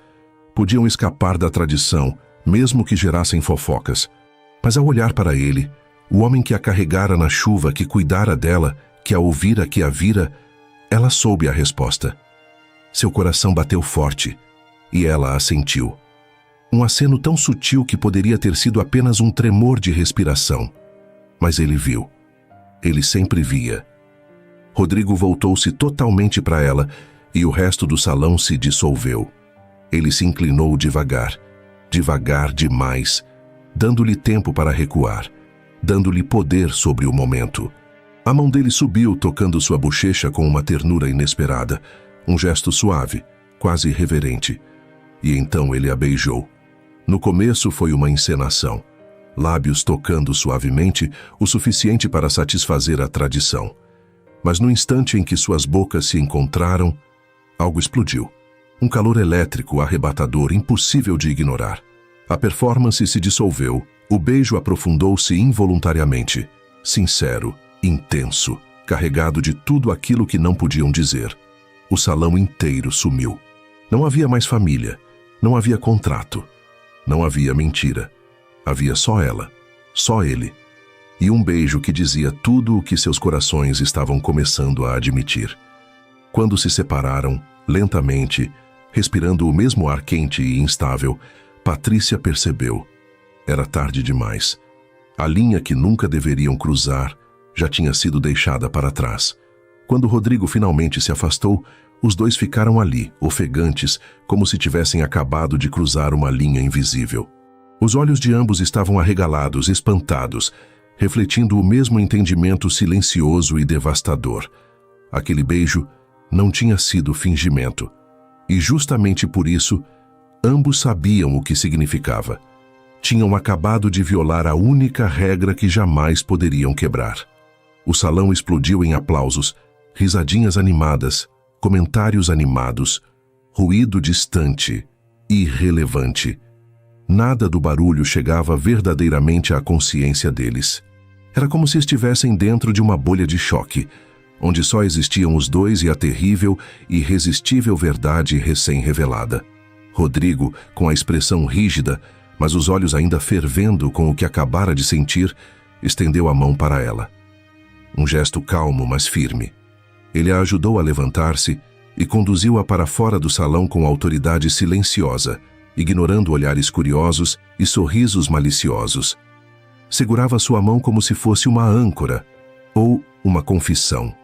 Podiam escapar da tradição, mesmo que gerassem fofocas. Mas ao olhar para ele, o homem que a carregara na chuva, que cuidara dela, que a ouvira, que a vira, ela soube a resposta. Seu coração bateu forte, e ela a sentiu. Um aceno tão sutil que poderia ter sido apenas um tremor de respiração. Mas ele viu. Ele sempre via. Rodrigo voltou-se totalmente para ela e o resto do salão se dissolveu. Ele se inclinou devagar, devagar demais, dando-lhe tempo para recuar, dando-lhe poder sobre o momento. A mão dele subiu, tocando sua bochecha com uma ternura inesperada, um gesto suave, quase reverente. E então ele a beijou. No começo foi uma encenação, lábios tocando suavemente, o suficiente para satisfazer a tradição. Mas no instante em que suas bocas se encontraram, algo explodiu. Um calor elétrico, arrebatador, impossível de ignorar. A performance se dissolveu, o beijo aprofundou-se involuntariamente, sincero, intenso, carregado de tudo aquilo que não podiam dizer. O salão inteiro sumiu. Não havia mais família, não havia contrato, não havia mentira. Havia só ela, só ele. E um beijo que dizia tudo o que seus corações estavam começando a admitir. Quando se separaram, lentamente, respirando o mesmo ar quente e instável, Patrícia percebeu. Era tarde demais. A linha que nunca deveriam cruzar já tinha sido deixada para trás. Quando Rodrigo finalmente se afastou, os dois ficaram ali, ofegantes, como se tivessem acabado de cruzar uma linha invisível. Os olhos de ambos estavam arregalados, espantados, refletindo o mesmo entendimento silencioso e devastador. Aquele beijo não tinha sido fingimento. E justamente por isso, ambos sabiam o que significava. Tinham acabado de violar a única regra que jamais poderiam quebrar. O salão explodiu em aplausos, risadinhas animadas, comentários animados, ruído distante, irrelevante. Nada do barulho chegava verdadeiramente à consciência deles. Era como se estivessem dentro de uma bolha de choque, onde só existiam os dois e a terrível e irresistível verdade recém-revelada. Rodrigo, com a expressão rígida, mas os olhos ainda fervendo com o que acabara de sentir, estendeu a mão para ela. Um gesto calmo, mas firme. Ele a ajudou a levantar-se e conduziu-a para fora do salão com autoridade silenciosa, ignorando olhares curiosos e sorrisos maliciosos. Segurava sua mão como se fosse uma âncora ou uma confissão.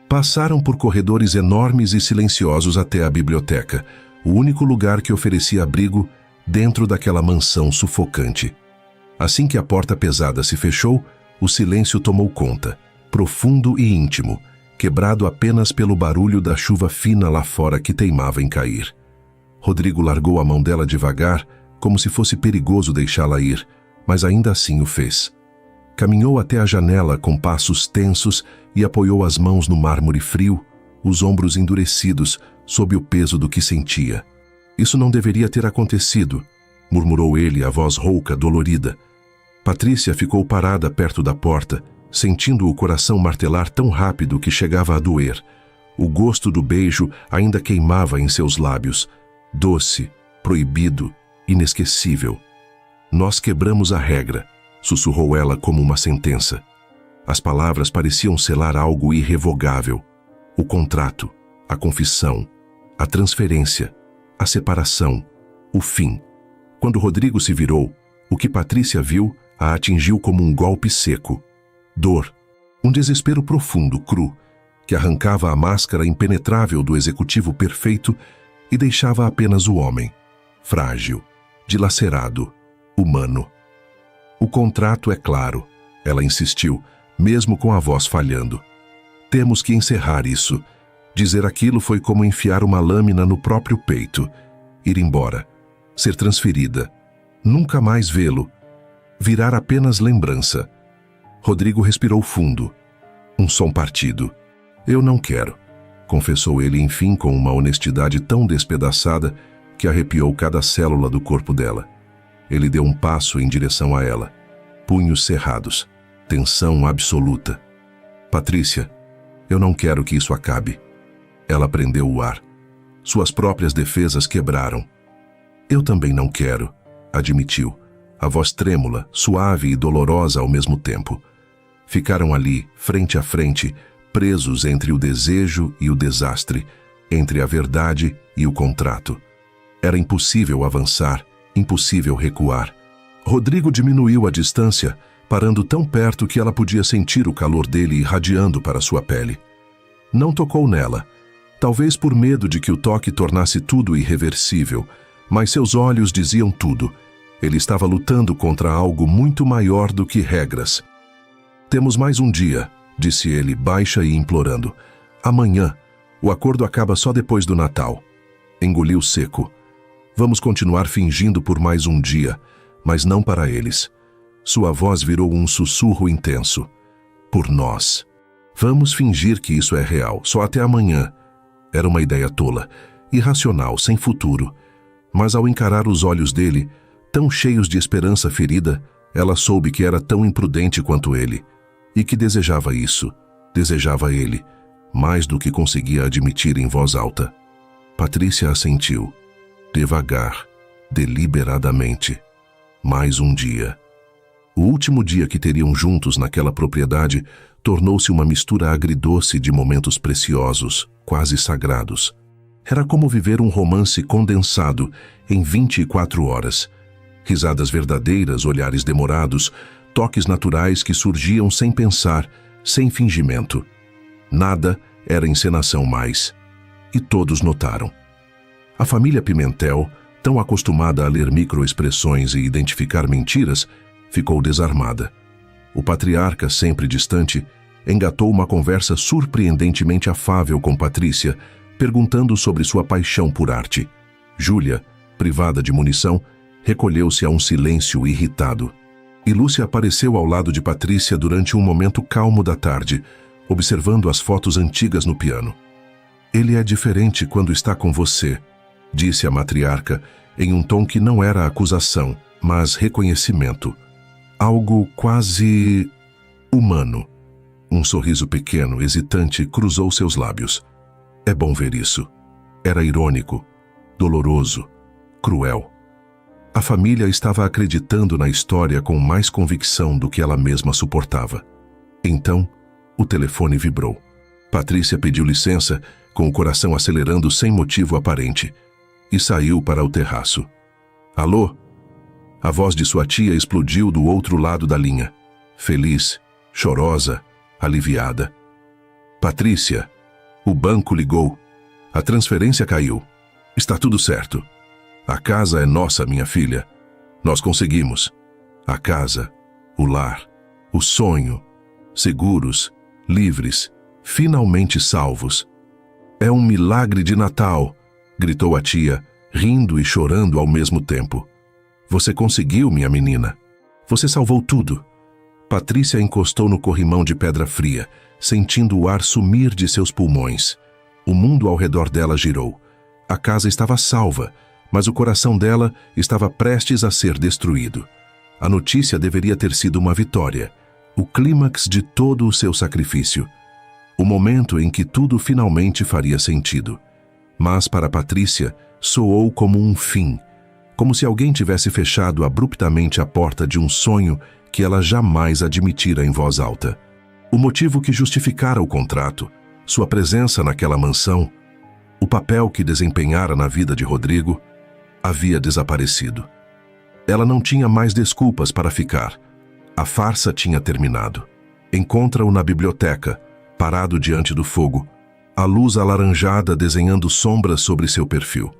Passaram por corredores enormes e silenciosos até a biblioteca, o único lugar que oferecia abrigo dentro daquela mansão sufocante. Assim que a porta pesada se fechou, o silêncio tomou conta, profundo e íntimo, quebrado apenas pelo barulho da chuva fina lá fora que teimava em cair. Rodrigo largou a mão dela devagar, como se fosse perigoso deixá-la ir, mas ainda assim o fez. Caminhou até a janela com passos tensos e apoiou as mãos no mármore frio, os ombros endurecidos sob o peso do que sentia. Isso não deveria ter acontecido, murmurou ele, a voz rouca, dolorida. Patrícia ficou parada perto da porta, sentindo o coração martelar tão rápido que chegava a doer. O gosto do beijo ainda queimava em seus lábios, doce, proibido, inesquecível. Nós quebramos a regra, sussurrou ela como uma sentença. As palavras pareciam selar algo irrevogável. O contrato, a confissão, a transferência, a separação, o fim. Quando Rodrigo se virou, o que Patrícia viu a atingiu como um golpe seco. Dor, um desespero profundo, cru, que arrancava a máscara impenetrável do executivo perfeito e deixava apenas o homem, frágil, dilacerado, humano. O contrato é claro, ela insistiu, mesmo com a voz falhando. Temos que encerrar isso. Dizer aquilo foi como enfiar uma lâmina no próprio peito. Ir embora, ser transferida, nunca mais vê-lo, virar apenas lembrança. Rodrigo respirou fundo. Um som partido. Eu não quero, confessou ele enfim com uma honestidade tão despedaçada que arrepiou cada célula do corpo dela. Ele deu um passo em direção a ela. Punhos cerrados. Tensão absoluta. Patrícia, eu não quero que isso acabe. Ela prendeu o ar. Suas próprias defesas quebraram. Eu também não quero, admitiu, a voz trêmula, suave e dolorosa ao mesmo tempo. Ficaram ali, frente a frente, presos entre o desejo e o desastre, entre a verdade e o contrato. Era impossível avançar, impossível recuar. Rodrigo diminuiu a distância, parando tão perto que ela podia sentir o calor dele irradiando para sua pele. Não tocou nela, talvez por medo de que o toque tornasse tudo irreversível, mas seus olhos diziam tudo. Ele estava lutando contra algo muito maior do que regras. Temos mais um dia, disse ele, baixa e implorando. Amanhã. O acordo acaba só depois do Natal. Engoliu seco. Vamos continuar fingindo por mais um dia, mas não para eles. Sua voz virou um sussurro intenso. Por nós. Vamos fingir que isso é real, só até amanhã. Era uma ideia tola, irracional, sem futuro. Mas ao encarar os olhos dele, tão cheios de esperança ferida, ela soube que era tão imprudente quanto ele. E que desejava isso, desejava ele, mais do que conseguia admitir em voz alta. Patrícia assentiu, devagar, deliberadamente. Mais um dia. O último dia que teriam juntos naquela propriedade tornou-se uma mistura agridoce de momentos preciosos, quase sagrados. Era como viver um romance condensado em 24 horas. Risadas verdadeiras, olhares demorados, toques naturais que surgiam sem pensar, sem fingimento. Nada era encenação mais. E todos notaram. A família Pimentel, tão acostumada a ler microexpressões e identificar mentiras, ficou desarmada. O patriarca, sempre distante, engatou uma conversa surpreendentemente afável com Patrícia, perguntando sobre sua paixão por arte. Júlia, privada de munição, recolheu-se a um silêncio irritado. E Lúcia apareceu ao lado de Patrícia durante um momento calmo da tarde, observando as fotos antigas no piano. Ele é diferente quando está com você, disse a matriarca, em um tom que não era acusação, mas reconhecimento. Algo quase humano. Um sorriso pequeno, hesitante, cruzou seus lábios. É bom ver isso. Era irônico, doloroso, cruel. A família estava acreditando na história com mais convicção do que ela mesma suportava. Então, o telefone vibrou. Patrícia pediu licença, com o coração acelerando sem motivo aparente, e saiu para o terraço. Alô? A voz de sua tia explodiu do outro lado da linha. Feliz, chorosa, aliviada. Patrícia, o banco ligou. A transferência caiu. Está tudo certo. A casa é nossa, minha filha. Nós conseguimos. A casa, o lar, o sonho. Seguros, livres, finalmente salvos. É um milagre de Natal, gritou a tia, rindo e chorando ao mesmo tempo. Você conseguiu, minha menina. Você salvou tudo. Patrícia encostou no corrimão de pedra fria, sentindo o ar sumir de seus pulmões. O mundo ao redor dela girou. A casa estava salva, mas o coração dela estava prestes a ser destruído. A notícia deveria ter sido uma vitória, o clímax de todo o seu sacrifício. O momento em que tudo finalmente faria sentido. Mas para Patrícia, soou como um fim, como se alguém tivesse fechado abruptamente a porta de um sonho que ela jamais admitira em voz alta. O motivo que justificara o contrato, sua presença naquela mansão, o papel que desempenhara na vida de Rodrigo, havia desaparecido. Ela não tinha mais desculpas para ficar. A farsa tinha terminado. Encontra-o na biblioteca, parado diante do fogo, a luz alaranjada desenhando sombras sobre seu perfil.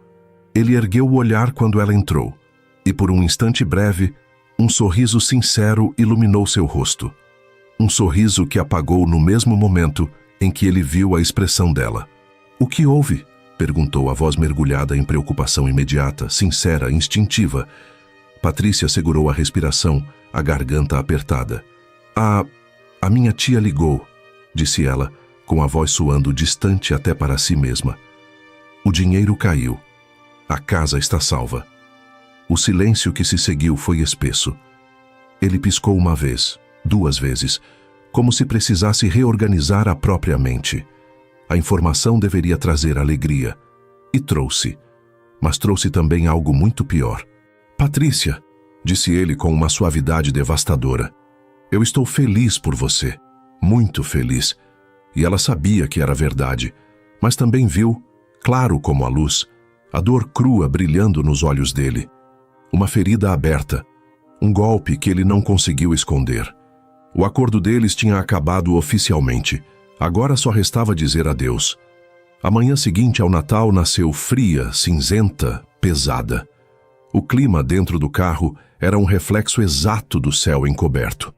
Ele ergueu o olhar quando ela entrou, e por um instante breve, um sorriso sincero iluminou seu rosto. Um sorriso que apagou no mesmo momento em que ele viu a expressão dela. "O que houve?" perguntou a voz mergulhada em preocupação imediata, sincera, instintiva. Patrícia segurou a respiração, a garganta apertada. A minha tia ligou", disse ela, com a voz soando distante até para si mesma. "O dinheiro caiu. A casa está salva." O silêncio que se seguiu foi espesso. Ele piscou uma vez, 2 vezes, como se precisasse reorganizar a própria mente. A informação deveria trazer alegria. E trouxe. Mas trouxe também algo muito pior. "Patrícia", disse ele com uma suavidade devastadora, "eu estou feliz por você. Muito feliz." E ela sabia que era verdade, mas também viu, claro como a luz, a dor crua brilhando nos olhos dele. Uma ferida aberta. Um golpe que ele não conseguiu esconder. O acordo deles tinha acabado oficialmente. Agora só restava dizer adeus. A manhã seguinte ao Natal nasceu fria, cinzenta, pesada. O clima dentro do carro era um reflexo exato do céu encoberto.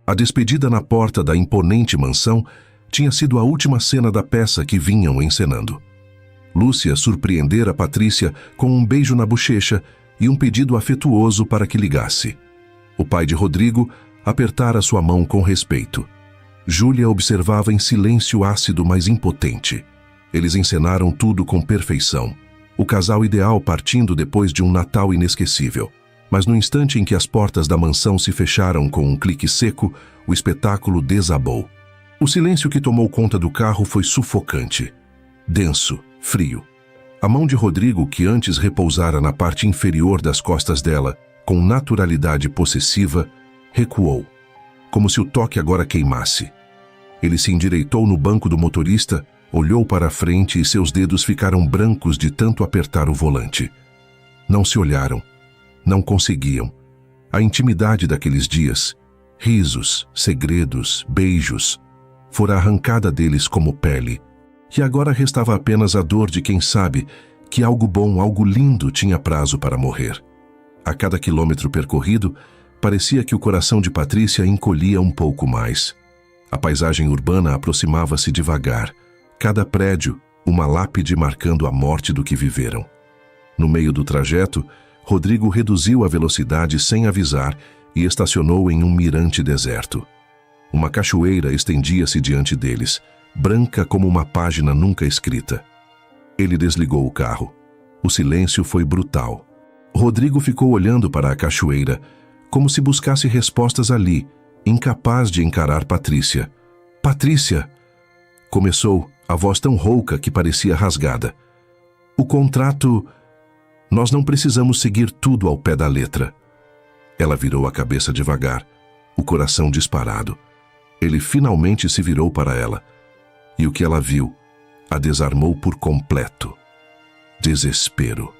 A despedida na porta da imponente mansão tinha sido a última cena da peça que vinham encenando. Lúcia surpreendera Patrícia com um beijo na bochecha e um pedido afetuoso para que ligasse. O pai de Rodrigo apertara sua mão com respeito. Júlia observava em silêncio ácido, mas impotente. Eles encenaram tudo com perfeição. O casal ideal partindo depois de um Natal inesquecível. Mas no instante em que as portas da mansão se fecharam com um clique seco, o espetáculo desabou. O silêncio que tomou conta do carro foi sufocante. Denso, frio. A mão de Rodrigo, que antes repousara na parte inferior das costas dela, com naturalidade possessiva, recuou, como se o toque agora queimasse. Ele se endireitou no banco do motorista, olhou para a frente e seus dedos ficaram brancos de tanto apertar o volante. Não se olharam. Não conseguiam. A intimidade daqueles dias, risos, segredos, beijos, fora arrancada deles como pele. E agora restava apenas a dor de quem sabe que algo bom, algo lindo tinha prazo para morrer. A cada quilômetro percorrido, parecia que o coração de Patrícia encolhia um pouco mais. A paisagem urbana aproximava-se devagar. Cada prédio, uma lápide marcando a morte do que viveram. No meio do trajeto, Rodrigo reduziu a velocidade sem avisar e estacionou em um mirante deserto. Uma cachoeira estendia-se diante deles, branca como uma página nunca escrita. Ele desligou o carro. O silêncio foi brutal. Rodrigo ficou olhando para a cachoeira, como se buscasse respostas ali, incapaz de encarar Patrícia. "Patrícia!" começou, a voz tão rouca que parecia rasgada. "O contrato... Nós não precisamos seguir tudo ao pé da letra." Ela virou a cabeça devagar, o coração disparado. Ele finalmente se virou para ela. E o que ela viu a desarmou por completo. Desespero.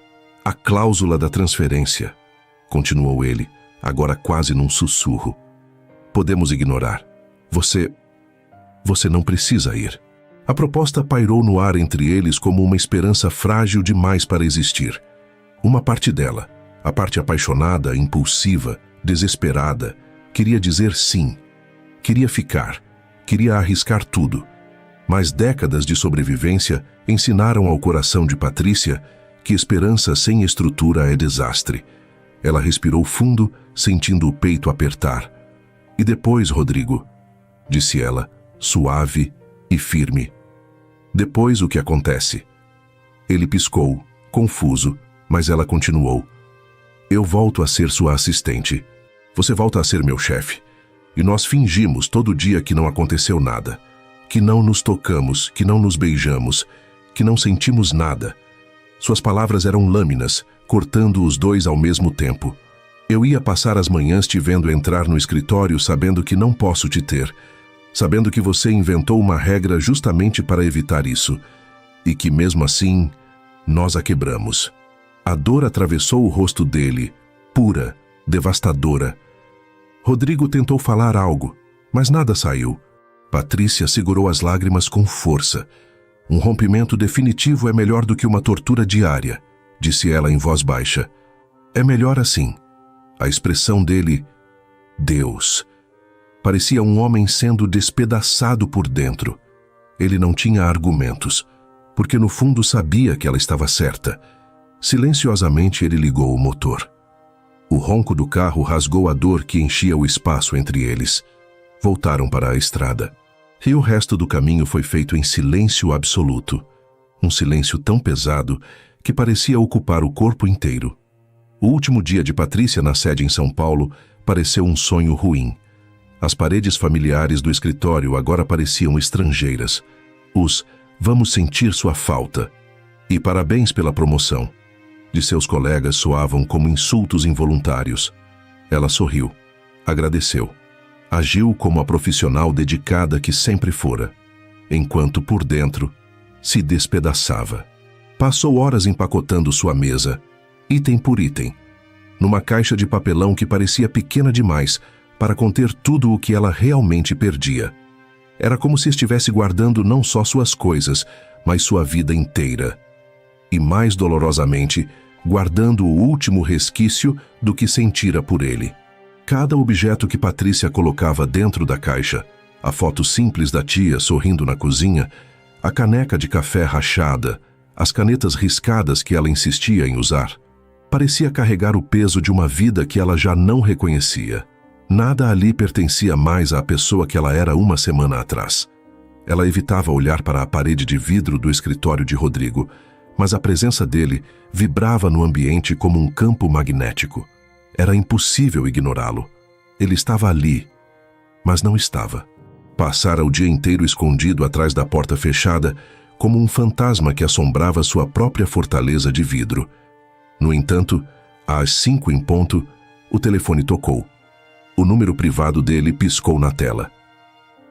"A cláusula da transferência", continuou ele, agora quase num sussurro. "Podemos ignorar. Você não precisa ir." A proposta pairou no ar entre eles como uma esperança frágil demais para existir. Uma parte dela, a parte apaixonada, impulsiva, desesperada, queria dizer sim. Queria ficar. Queria arriscar tudo. Mas décadas de sobrevivência ensinaram ao coração de Patrícia que esperança sem estrutura é desastre. Ela respirou fundo, sentindo o peito apertar. "E depois, Rodrigo?" disse ela, suave e firme. "Depois o que acontece?" Ele piscou, confuso, mas ela continuou. "Eu volto a ser sua assistente. Você volta a ser meu chefe. E nós fingimos todo dia que não aconteceu nada. Que não nos tocamos, que não nos beijamos, que não sentimos nada." Suas palavras eram lâminas, cortando os dois ao mesmo tempo. "Eu ia passar as manhãs te vendo entrar no escritório sabendo que não posso te ter, sabendo que você inventou uma regra justamente para evitar isso, e que mesmo assim, nós a quebramos." A dor atravessou o rosto dele, pura, devastadora. Rodrigo tentou falar algo, mas nada saiu. Patrícia segurou as lágrimas com força. Um rompimento definitivo é melhor do que uma tortura diária, disse ela em voz baixa. É melhor assim. A expressão dele, Deus, parecia um homem sendo despedaçado por dentro. Ele não tinha argumentos, porque no fundo sabia que ela estava certa. Silenciosamente ele ligou o motor. O ronco do carro rasgou a dor que enchia o espaço entre eles. Voltaram para a estrada. E o resto do caminho foi feito em silêncio absoluto. Um silêncio tão pesado que parecia ocupar o corpo inteiro. O último dia de Patrícia na sede em São Paulo pareceu um sonho ruim. As paredes familiares do escritório agora pareciam estrangeiras. Os "vamos sentir sua falta" e "parabéns pela promoção" de seus colegas soavam como insultos involuntários. Ela sorriu, agradeceu. Agiu como a profissional dedicada que sempre fora, enquanto por dentro se despedaçava. Passou horas empacotando sua mesa, item por item, numa caixa de papelão que parecia pequena demais para conter tudo o que ela realmente perdia. Era como se estivesse guardando não só suas coisas, mas sua vida inteira. E mais dolorosamente, guardando o último resquício do que sentira por ele. Cada objeto que Patrícia colocava dentro da caixa, a foto simples da tia sorrindo na cozinha, a caneca de café rachada, as canetas riscadas que ela insistia em usar, parecia carregar o peso de uma vida que ela já não reconhecia. Nada ali pertencia mais à pessoa que ela era uma semana atrás. Ela evitava olhar para a parede de vidro do escritório de Rodrigo, mas a presença dele vibrava no ambiente como um campo magnético. Era impossível ignorá-lo. Ele estava ali, mas não estava. Passara o dia inteiro escondido atrás da porta fechada, como um fantasma que assombrava sua própria fortaleza de vidro. No entanto, às 5 em ponto, o telefone tocou. O número privado dele piscou na tela.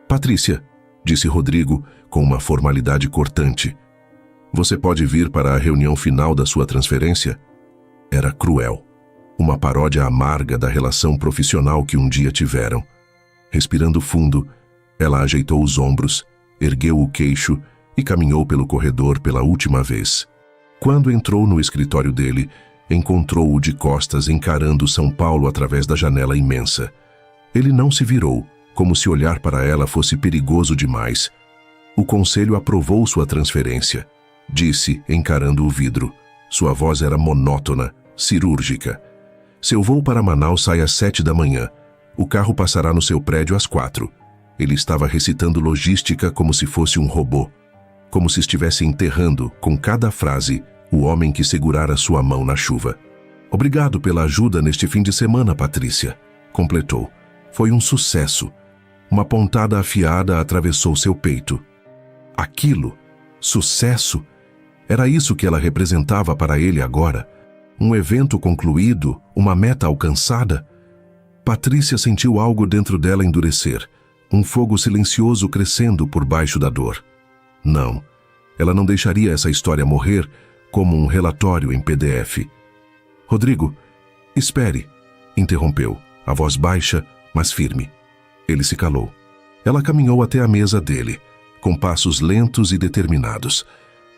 "Patrícia", disse Rodrigo com uma formalidade cortante. "Você pode vir para a reunião final da sua transferência?" Era cruel. Uma paródia amarga da relação profissional que um dia tiveram. Respirando fundo, ela ajeitou os ombros, ergueu o queixo e caminhou pelo corredor pela última vez. Quando entrou no escritório dele, encontrou-o de costas encarando São Paulo através da janela imensa. Ele não se virou, como se olhar para ela fosse perigoso demais. "O conselho aprovou sua transferência", disse, encarando o vidro. Sua voz era monótona, cirúrgica. "Seu voo para Manaus sai às 7 da manhã. O carro passará no seu prédio às 4. Ele estava recitando logística como se fosse um robô. Como se estivesse enterrando, com cada frase, o homem que segurara sua mão na chuva. "Obrigado pela ajuda neste fim de semana, Patrícia", completou. "Foi um sucesso." Uma pontada afiada atravessou seu peito. Aquilo, sucesso, era isso que ela representava para ele agora. Um evento concluído, uma meta alcançada. Patrícia sentiu algo dentro dela endurecer, um fogo silencioso crescendo por baixo da dor. Não, ela não deixaria essa história morrer como um relatório em PDF. "Rodrigo, espere", interrompeu, a voz baixa, mas firme. Ele se calou. Ela caminhou até a mesa dele, com passos lentos e determinados.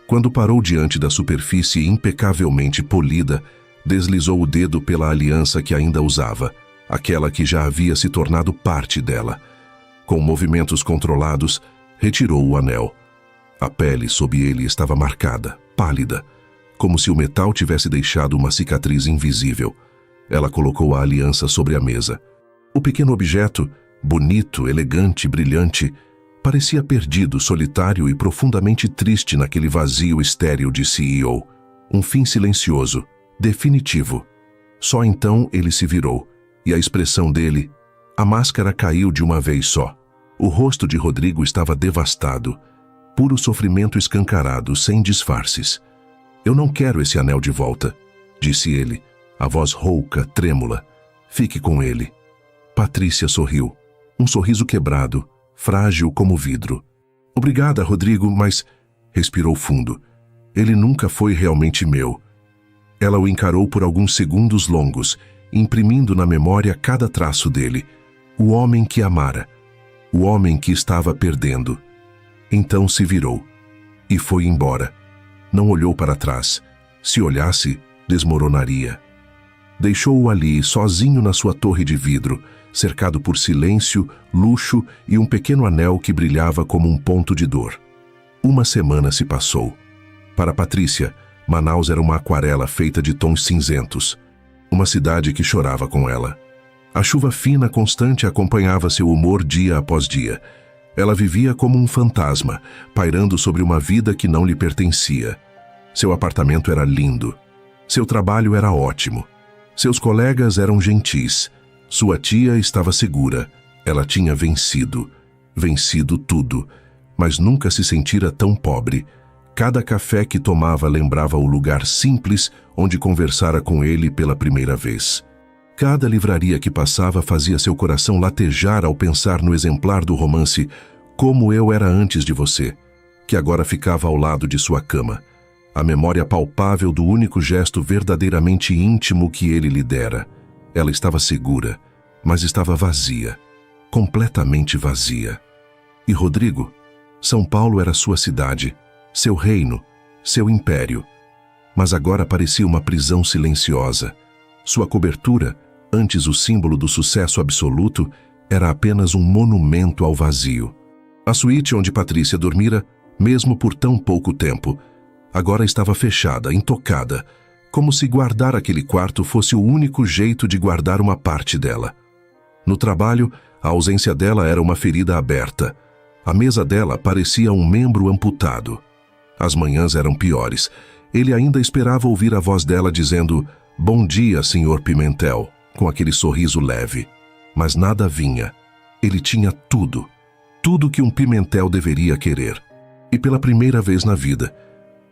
Quando parou diante da superfície impecavelmente polida, deslizou o dedo pela aliança que ainda usava, aquela que já havia se tornado parte dela. Com movimentos controlados, retirou o anel. A pele sob ele estava marcada, pálida, como se o metal tivesse deixado uma cicatriz invisível. Ela colocou a aliança sobre a mesa. O pequeno objeto, bonito, elegante, brilhante, parecia perdido, solitário e profundamente triste naquele vazio estéril de CEO. Um fim silencioso, definitivo. Só então ele se virou, e a expressão dele, a máscara caiu de uma vez só. O rosto de Rodrigo estava devastado, puro sofrimento escancarado, sem disfarces. "Eu não quero esse anel de volta", disse ele, a voz rouca, trêmula. "Fique com ele." Patrícia sorriu, um sorriso quebrado, frágil como vidro. "Obrigada, Rodrigo, mas..." Respirou fundo. "Ele nunca foi realmente meu." Ela o encarou por alguns segundos longos, imprimindo na memória cada traço dele. O homem que amara. o homem que estava perdendo. Então se virou e foi embora. Não olhou para trás. Se olhasse, desmoronaria. Deixou-o ali, sozinho na sua torre de vidro, cercado por silêncio, luxo e um pequeno anel que brilhava como um ponto de dor. Uma semana se passou. Para Patrícia, Manaus era uma aquarela feita de tons cinzentos. Uma cidade que chorava com ela. A chuva fina constante acompanhava seu humor dia após dia. Ela vivia como um fantasma, pairando sobre uma vida que não lhe pertencia. Seu apartamento era lindo. Seu trabalho era ótimo. Seus colegas eram gentis. Sua tia estava segura. Ela tinha vencido. Vencido tudo. Mas nunca se sentira tão pobre. Cada café que tomava lembrava o lugar simples onde conversara com ele pela primeira vez. Cada livraria que passava fazia seu coração latejar ao pensar no exemplar do romance Como Eu Era Antes de Você, que agora ficava ao lado de sua cama. A memória palpável do único gesto verdadeiramente íntimo que ele lhe dera. Ela estava segura, mas estava vazia. Completamente vazia. E Rodrigo? São Paulo era sua cidade, seu reino, seu império. Mas agora parecia uma prisão silenciosa. Sua cobertura, antes o símbolo do sucesso absoluto, era apenas um monumento ao vazio. A suíte onde Patrícia dormira, mesmo por tão pouco tempo, agora estava fechada, intocada, como se guardar aquele quarto fosse o único jeito de guardar uma parte dela. No trabalho, a ausência dela era uma ferida aberta. A mesa dela parecia um membro amputado. As manhãs eram piores. Ele ainda esperava ouvir a voz dela dizendo: "Bom dia, Sr. Pimentel", com aquele sorriso leve. Mas nada vinha. Ele tinha tudo. Tudo que um Pimentel deveria querer. E pela primeira vez na vida,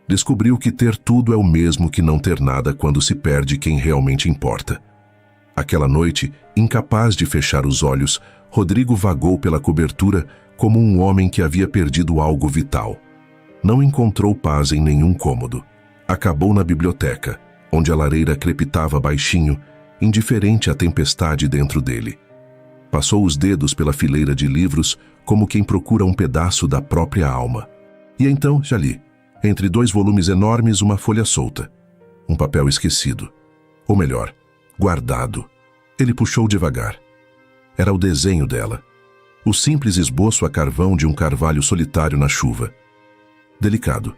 descobriu que ter tudo é o mesmo que não ter nada quando se perde quem realmente importa. Aquela noite, incapaz de fechar os olhos, Rodrigo vagou pela cobertura como um homem que havia perdido algo vital. Não encontrou paz em nenhum cômodo. Acabou na biblioteca, onde a lareira crepitava baixinho, indiferente à tempestade dentro dele. Passou os dedos pela fileira de livros como quem procura um pedaço da própria alma. E então, já li, entre 2 volumes enormes, uma folha solta. Um papel esquecido. Ou melhor, guardado. Ele puxou devagar. Era o desenho dela. O simples esboço a carvão de um carvalho solitário na chuva. Delicado.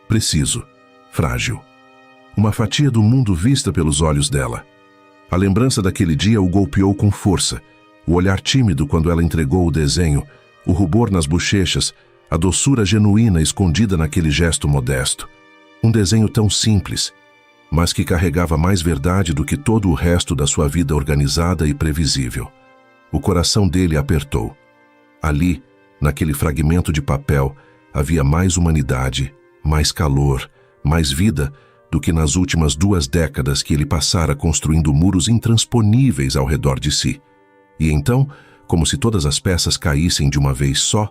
Preciso. Frágil. Uma fatia do mundo vista pelos olhos dela. A lembrança daquele dia o golpeou com força. O olhar tímido quando ela entregou o desenho, o rubor nas bochechas, a doçura genuína escondida naquele gesto modesto. Um desenho tão simples, mas que carregava mais verdade do que todo o resto da sua vida organizada e previsível. O coração dele apertou. Ali, naquele fragmento de papel, havia mais humanidade, mais calor, mais vida do que nas últimas 2 décadas que ele passara construindo muros intransponíveis ao redor de si. E então, como se todas as peças caíssem de uma vez só,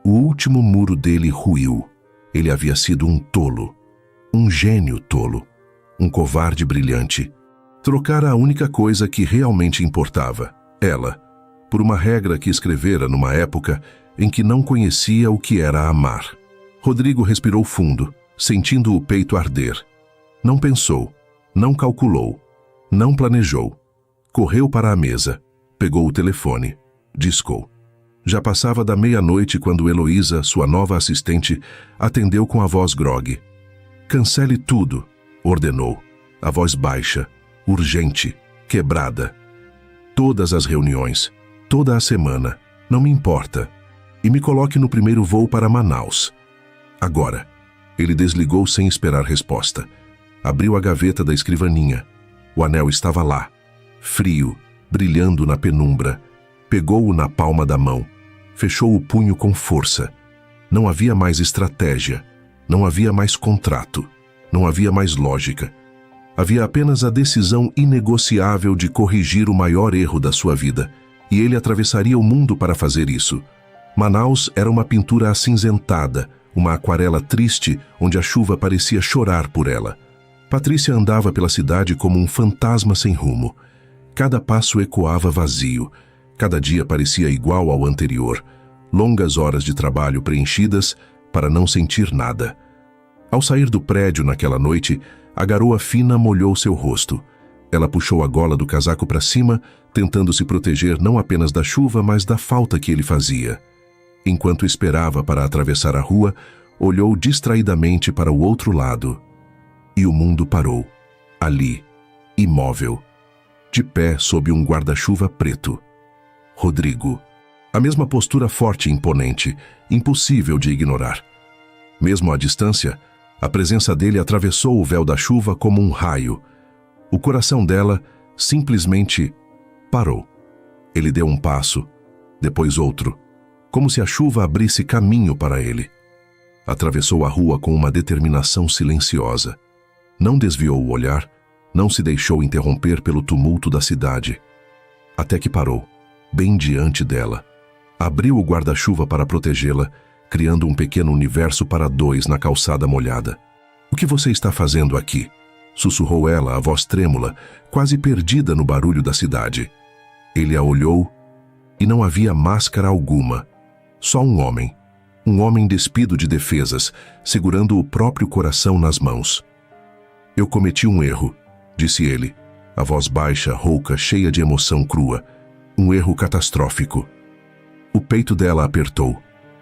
o último muro dele ruiu. Ele havia sido um tolo, um gênio tolo, um covarde brilhante. Trocara a única coisa que realmente importava, ela, por uma regra que escrevera numa época em que não conhecia o que era amar. Rodrigo respirou fundo, sentindo o peito arder. Não pensou, não calculou, não planejou. Correu para a mesa, pegou o telefone, discou. Já passava da meia-noite quando Heloísa, sua nova assistente, atendeu com a voz grogue. "Cancele tudo", ordenou. A voz baixa, urgente, quebrada. "Todas as reuniões, toda a semana, não me importa. E me coloque no primeiro voo para Manaus. Agora." Ele desligou sem esperar resposta. Abriu a gaveta da escrivaninha. O anel estava lá, frio, brilhando na penumbra. Pegou-o na palma da mão. Fechou o punho com força. Não havia mais estratégia. Não havia mais contrato. Não havia mais lógica. Havia apenas a decisão inegociável de corrigir o maior erro da sua vida. E ele atravessaria o mundo para fazer isso. Manaus era uma pintura acinzentada, uma aquarela triste onde a chuva parecia chorar por ela. Patrícia andava pela cidade como um fantasma sem rumo. Cada passo ecoava vazio. Cada dia parecia igual ao anterior. Longas horas de trabalho preenchidas para não sentir nada. Ao sair do prédio naquela noite, a garoa fina molhou seu rosto. Ela puxou a gola do casaco para cima, tentando se proteger não apenas da chuva, mas da falta que ele fazia. Enquanto esperava para atravessar a rua, olhou distraidamente para o outro lado. E o mundo parou. Ali, imóvel, de pé sob um guarda-chuva preto. Rodrigo. A mesma postura forte e imponente, impossível de ignorar. Mesmo à distância, a presença dele atravessou o véu da chuva como um raio. O coração dela simplesmente parou. Ele deu um passo, depois outro, como se a chuva abrisse caminho para ele. Atravessou a rua com uma determinação silenciosa. Não desviou o olhar, não se deixou interromper pelo tumulto da cidade. Até que parou, bem diante dela. Abriu o guarda-chuva para protegê-la, criando um pequeno universo para dois na calçada molhada. "O que você está fazendo aqui?" sussurrou ela, a voz trêmula, quase perdida no barulho da cidade. Ele a olhou e não havia máscara alguma. Só um homem despido de defesas, segurando o próprio coração nas mãos. "Eu cometi um erro", disse ele, a voz baixa, rouca, cheia de emoção crua. "Um erro catastrófico." O peito dela apertou.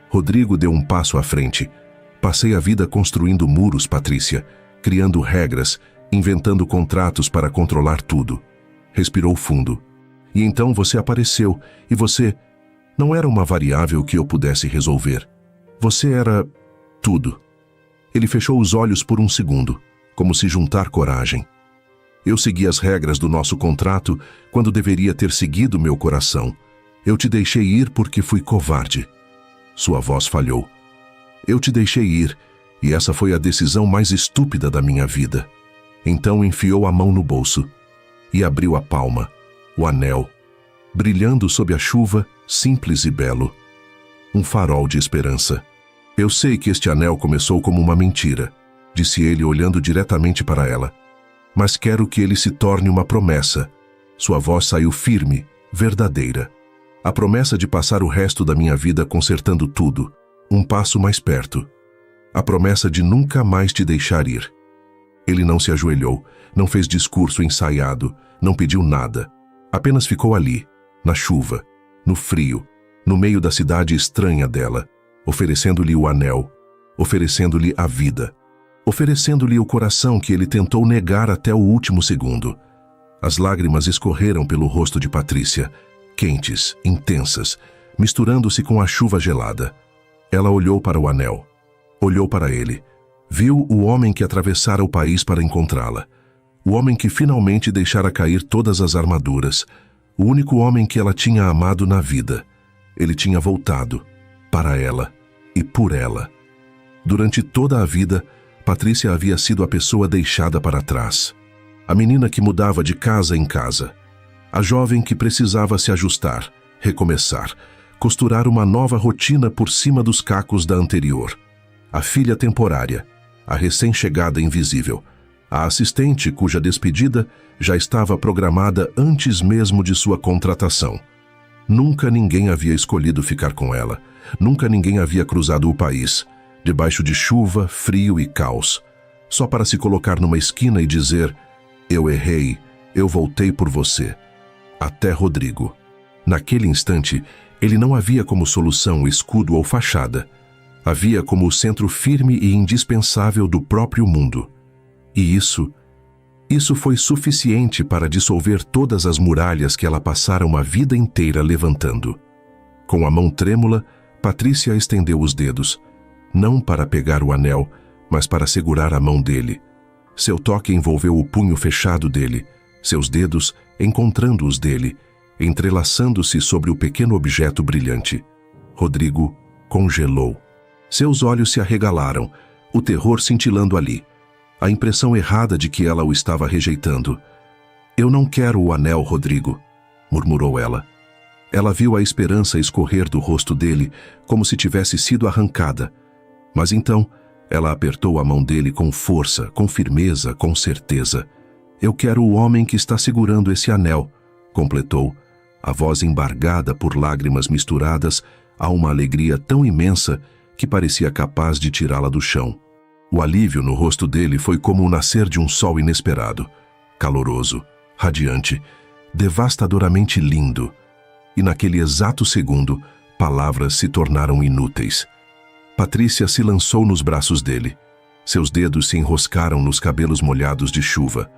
Rodrigo deu um passo à frente. "Passei a vida construindo muros, Patrícia, criando regras, inventando contratos para controlar tudo." Respirou fundo. "E então você apareceu, e você não era uma variável que eu pudesse resolver. Você era tudo." Ele fechou os olhos por um segundo, como se juntar coragem. "Eu segui as regras do nosso contrato quando deveria ter seguido meu coração. Eu te deixei ir porque fui covarde." Sua voz falhou. "Eu te deixei ir, e essa foi a decisão mais estúpida da minha vida." Então enfiou a mão no bolso e abriu a palma, o anel, brilhando sob a chuva, simples e belo. Um farol de esperança. "Eu sei que este anel começou como uma mentira", disse ele olhando diretamente para ela. "Mas quero que ele se torne uma promessa." Sua voz saiu firme, verdadeira. "A promessa de passar o resto da minha vida consertando tudo, um passo mais perto. A promessa de nunca mais te deixar ir." Ele não se ajoelhou, não fez discurso ensaiado, não pediu nada. Apenas ficou ali, na chuva, no frio, no meio da cidade estranha dela, oferecendo-lhe o anel, oferecendo-lhe a vida, oferecendo-lhe o coração que ele tentou negar até o último segundo. As lágrimas escorreram pelo rosto de Patrícia, quentes, intensas, misturando-se com a chuva gelada. Ela olhou para o anel, olhou para ele, viu o homem que atravessara o país para encontrá-la, o homem que finalmente deixara cair todas as armaduras, o único homem que ela tinha amado na vida. Ele tinha voltado, para ela e por ela. Durante toda a vida, Patrícia havia sido a pessoa deixada para trás, a menina que mudava de casa em casa, a jovem que precisava se ajustar, recomeçar, costurar uma nova rotina por cima dos cacos da anterior, a filha temporária, a recém-chegada invisível, a assistente cuja despedida já estava programada antes mesmo de sua contratação. Nunca ninguém havia escolhido ficar com ela, nunca ninguém havia cruzado o país, debaixo de chuva, frio e caos, só para se colocar numa esquina e dizer: "Eu errei, eu voltei por você." Até Rodrigo. Naquele instante, ele não havia como solução escudo ou fachada. Havia como o centro firme e indispensável do próprio mundo. E isso foi suficiente para dissolver todas as muralhas que ela passara uma vida inteira levantando. Com a mão trêmula, Patrícia estendeu os dedos, não para pegar o anel, mas para segurar a mão dele. Seu toque envolveu o punho fechado dele, seus dedos encontrando os dele, entrelaçando-se sobre o pequeno objeto brilhante. Rodrigo congelou. Seus olhos se arregalaram, o terror cintilando ali, a impressão errada de que ela o estava rejeitando. "Eu não quero o anel, Rodrigo", murmurou ela. Ela viu a esperança escorrer do rosto dele como se tivesse sido arrancada. Mas então, ela apertou a mão dele com força, com firmeza, com certeza. "Eu quero o homem que está segurando esse anel", completou, a voz embargada por lágrimas misturadas a uma alegria tão imensa que parecia capaz de tirá-la do chão. O alívio no rosto dele foi como o nascer de um sol inesperado, caloroso, radiante, devastadoramente lindo. E naquele exato segundo, palavras se tornaram inúteis. Patrícia se lançou nos braços dele. Seus dedos se enroscaram nos cabelos molhados de chuva.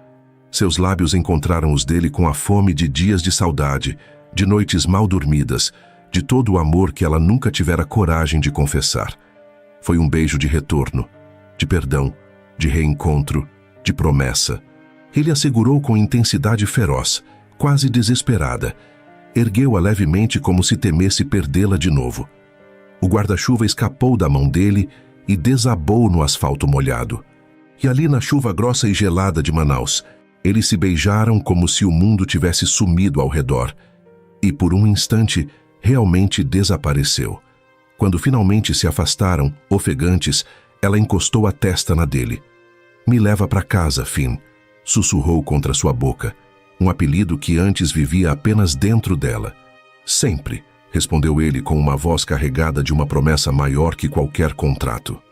Seus lábios encontraram os dele com a fome de dias de saudade, de noites mal dormidas, de todo o amor que ela nunca tivera coragem de confessar. Foi um beijo de retorno, de perdão, de reencontro, de promessa. Ele a segurou com intensidade feroz, quase desesperada. Ergueu-a levemente como se temesse perdê-la de novo. O guarda-chuva escapou da mão dele e desabou no asfalto molhado. E ali na chuva grossa e gelada de Manaus, eles se beijaram como se o mundo tivesse sumido ao redor. E por um instante, realmente desapareceu. Quando finalmente se afastaram, ofegantes, ela encostou a testa na dele. "Me leva para casa, Finn", sussurrou contra sua boca, um apelido que antes vivia apenas dentro dela. "Sempre", respondeu ele com uma voz carregada de uma promessa maior que qualquer contrato.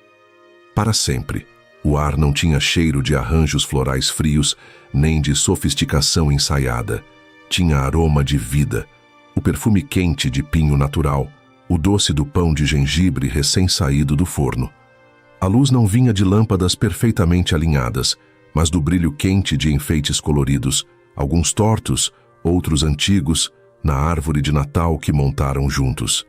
Para sempre. O ar não tinha cheiro de arranjos florais frios, nem de sofisticação ensaiada. Tinha aroma de vida, o perfume quente de pinho natural, o doce do pão de gengibre recém-saído do forno. A luz não vinha de lâmpadas perfeitamente alinhadas, mas do brilho quente de enfeites coloridos, alguns tortos, outros antigos, na árvore de Natal que montaram juntos.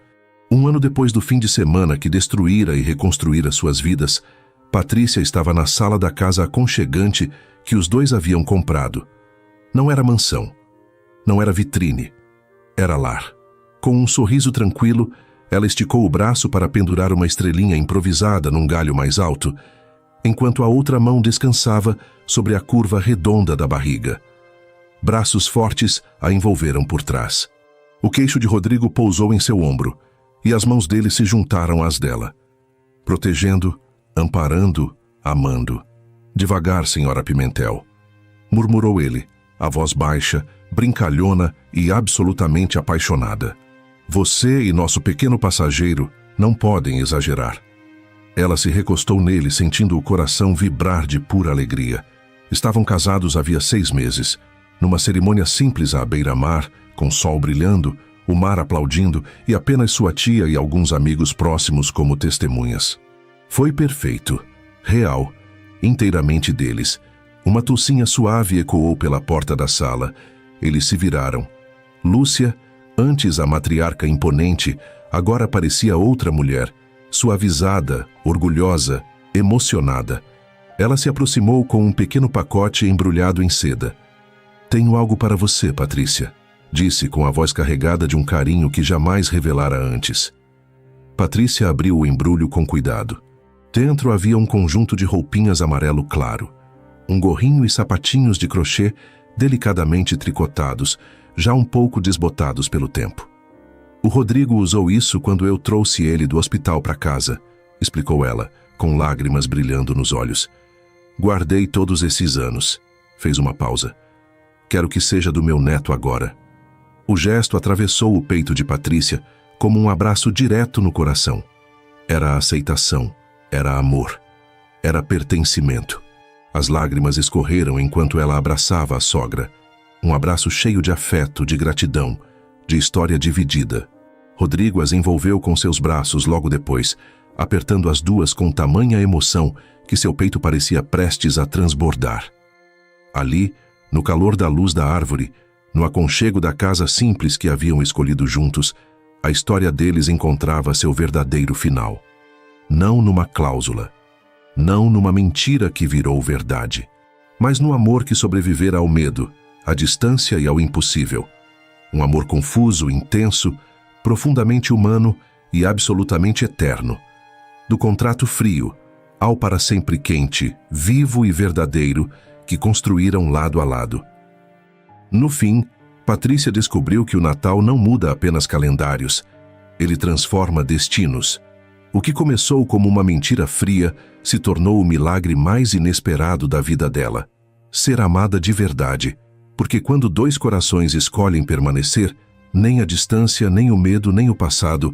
Um ano depois do fim de semana que destruíra e reconstruíra suas vidas, Patrícia estava na sala da casa aconchegante que os dois haviam comprado. Não era mansão, não era vitrine, era lar. Com um sorriso tranquilo, ela esticou o braço para pendurar uma estrelinha improvisada num galho mais alto, enquanto a outra mão descansava sobre a curva redonda da barriga. Braços fortes a envolveram por trás. O queixo de Rodrigo pousou em seu ombro, e as mãos dele se juntaram às dela, protegendo, amparando, amando. "Devagar, senhora Pimentel", murmurou ele, a voz baixa, brincalhona e absolutamente apaixonada. "Você e nosso pequeno passageiro não podem exagerar." Ela se recostou nele, sentindo o coração vibrar de pura alegria. Estavam casados havia 6 meses, numa cerimônia simples à beira-mar, com sol brilhando, o mar aplaudindo e apenas sua tia e alguns amigos próximos como testemunhas. Foi perfeito, real, inteiramente deles. Uma tocinha suave ecoou pela porta da sala. Eles se viraram. Lúcia, antes a matriarca imponente, agora parecia outra mulher, suavizada, orgulhosa, emocionada. Ela se aproximou com um pequeno pacote embrulhado em seda. "Tenho algo para você, Patrícia", disse com a voz carregada de um carinho que jamais revelara antes. Patrícia abriu o embrulho com cuidado. Dentro havia um conjunto de roupinhas amarelo claro, um gorrinho e sapatinhos de crochê delicadamente tricotados, já um pouco desbotados pelo tempo. "O Rodrigo usou isso quando eu trouxe ele do hospital para casa", explicou ela, com lágrimas brilhando nos olhos. "Guardei todos esses anos." Fez uma pausa. "Quero que seja do meu neto agora." O gesto atravessou o peito de Patrícia como um abraço direto no coração. Era aceitação. Era amor. Era pertencimento. As lágrimas escorreram enquanto ela abraçava a sogra. Um abraço cheio de afeto, de gratidão, de história dividida. Rodrigo as envolveu com seus braços logo depois, apertando as duas com tamanha emoção que seu peito parecia prestes a transbordar. Ali, no calor da luz da árvore, no aconchego da casa simples que haviam escolhido juntos, a história deles encontrava seu verdadeiro final. Não numa cláusula, não numa mentira que virou verdade, mas no amor que sobrevivera ao medo, à distância e ao impossível. Um amor confuso, intenso, profundamente humano e absolutamente eterno. Do contrato frio ao para sempre quente, vivo e verdadeiro que construíram lado a lado. No fim, Patrícia descobriu que o Natal não muda apenas calendários, ele transforma destinos. O que começou como uma mentira fria se tornou o milagre mais inesperado da vida dela. Ser amada de verdade, porque quando dois corações escolhem permanecer, Nem a distância, nem o medo, nem o passado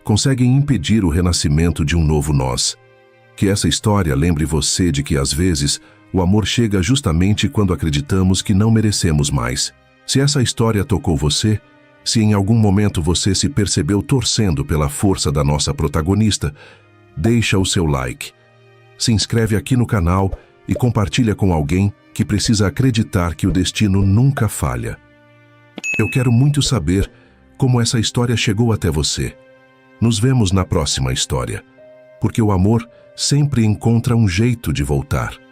conseguem impedir o renascimento de um novo nós. Que essa história lembre você de que, às vezes, o amor chega justamente quando acreditamos que não merecemos mais. Se essa história tocou você, se em algum momento você se percebeu torcendo pela força da nossa protagonista, deixa o seu like. Se inscreve aqui no canal e compartilha com alguém que precisa acreditar que o destino nunca falha. Eu quero muito saber como essa história chegou até você. Nos vemos na próxima história, porque o amor sempre encontra um jeito de voltar.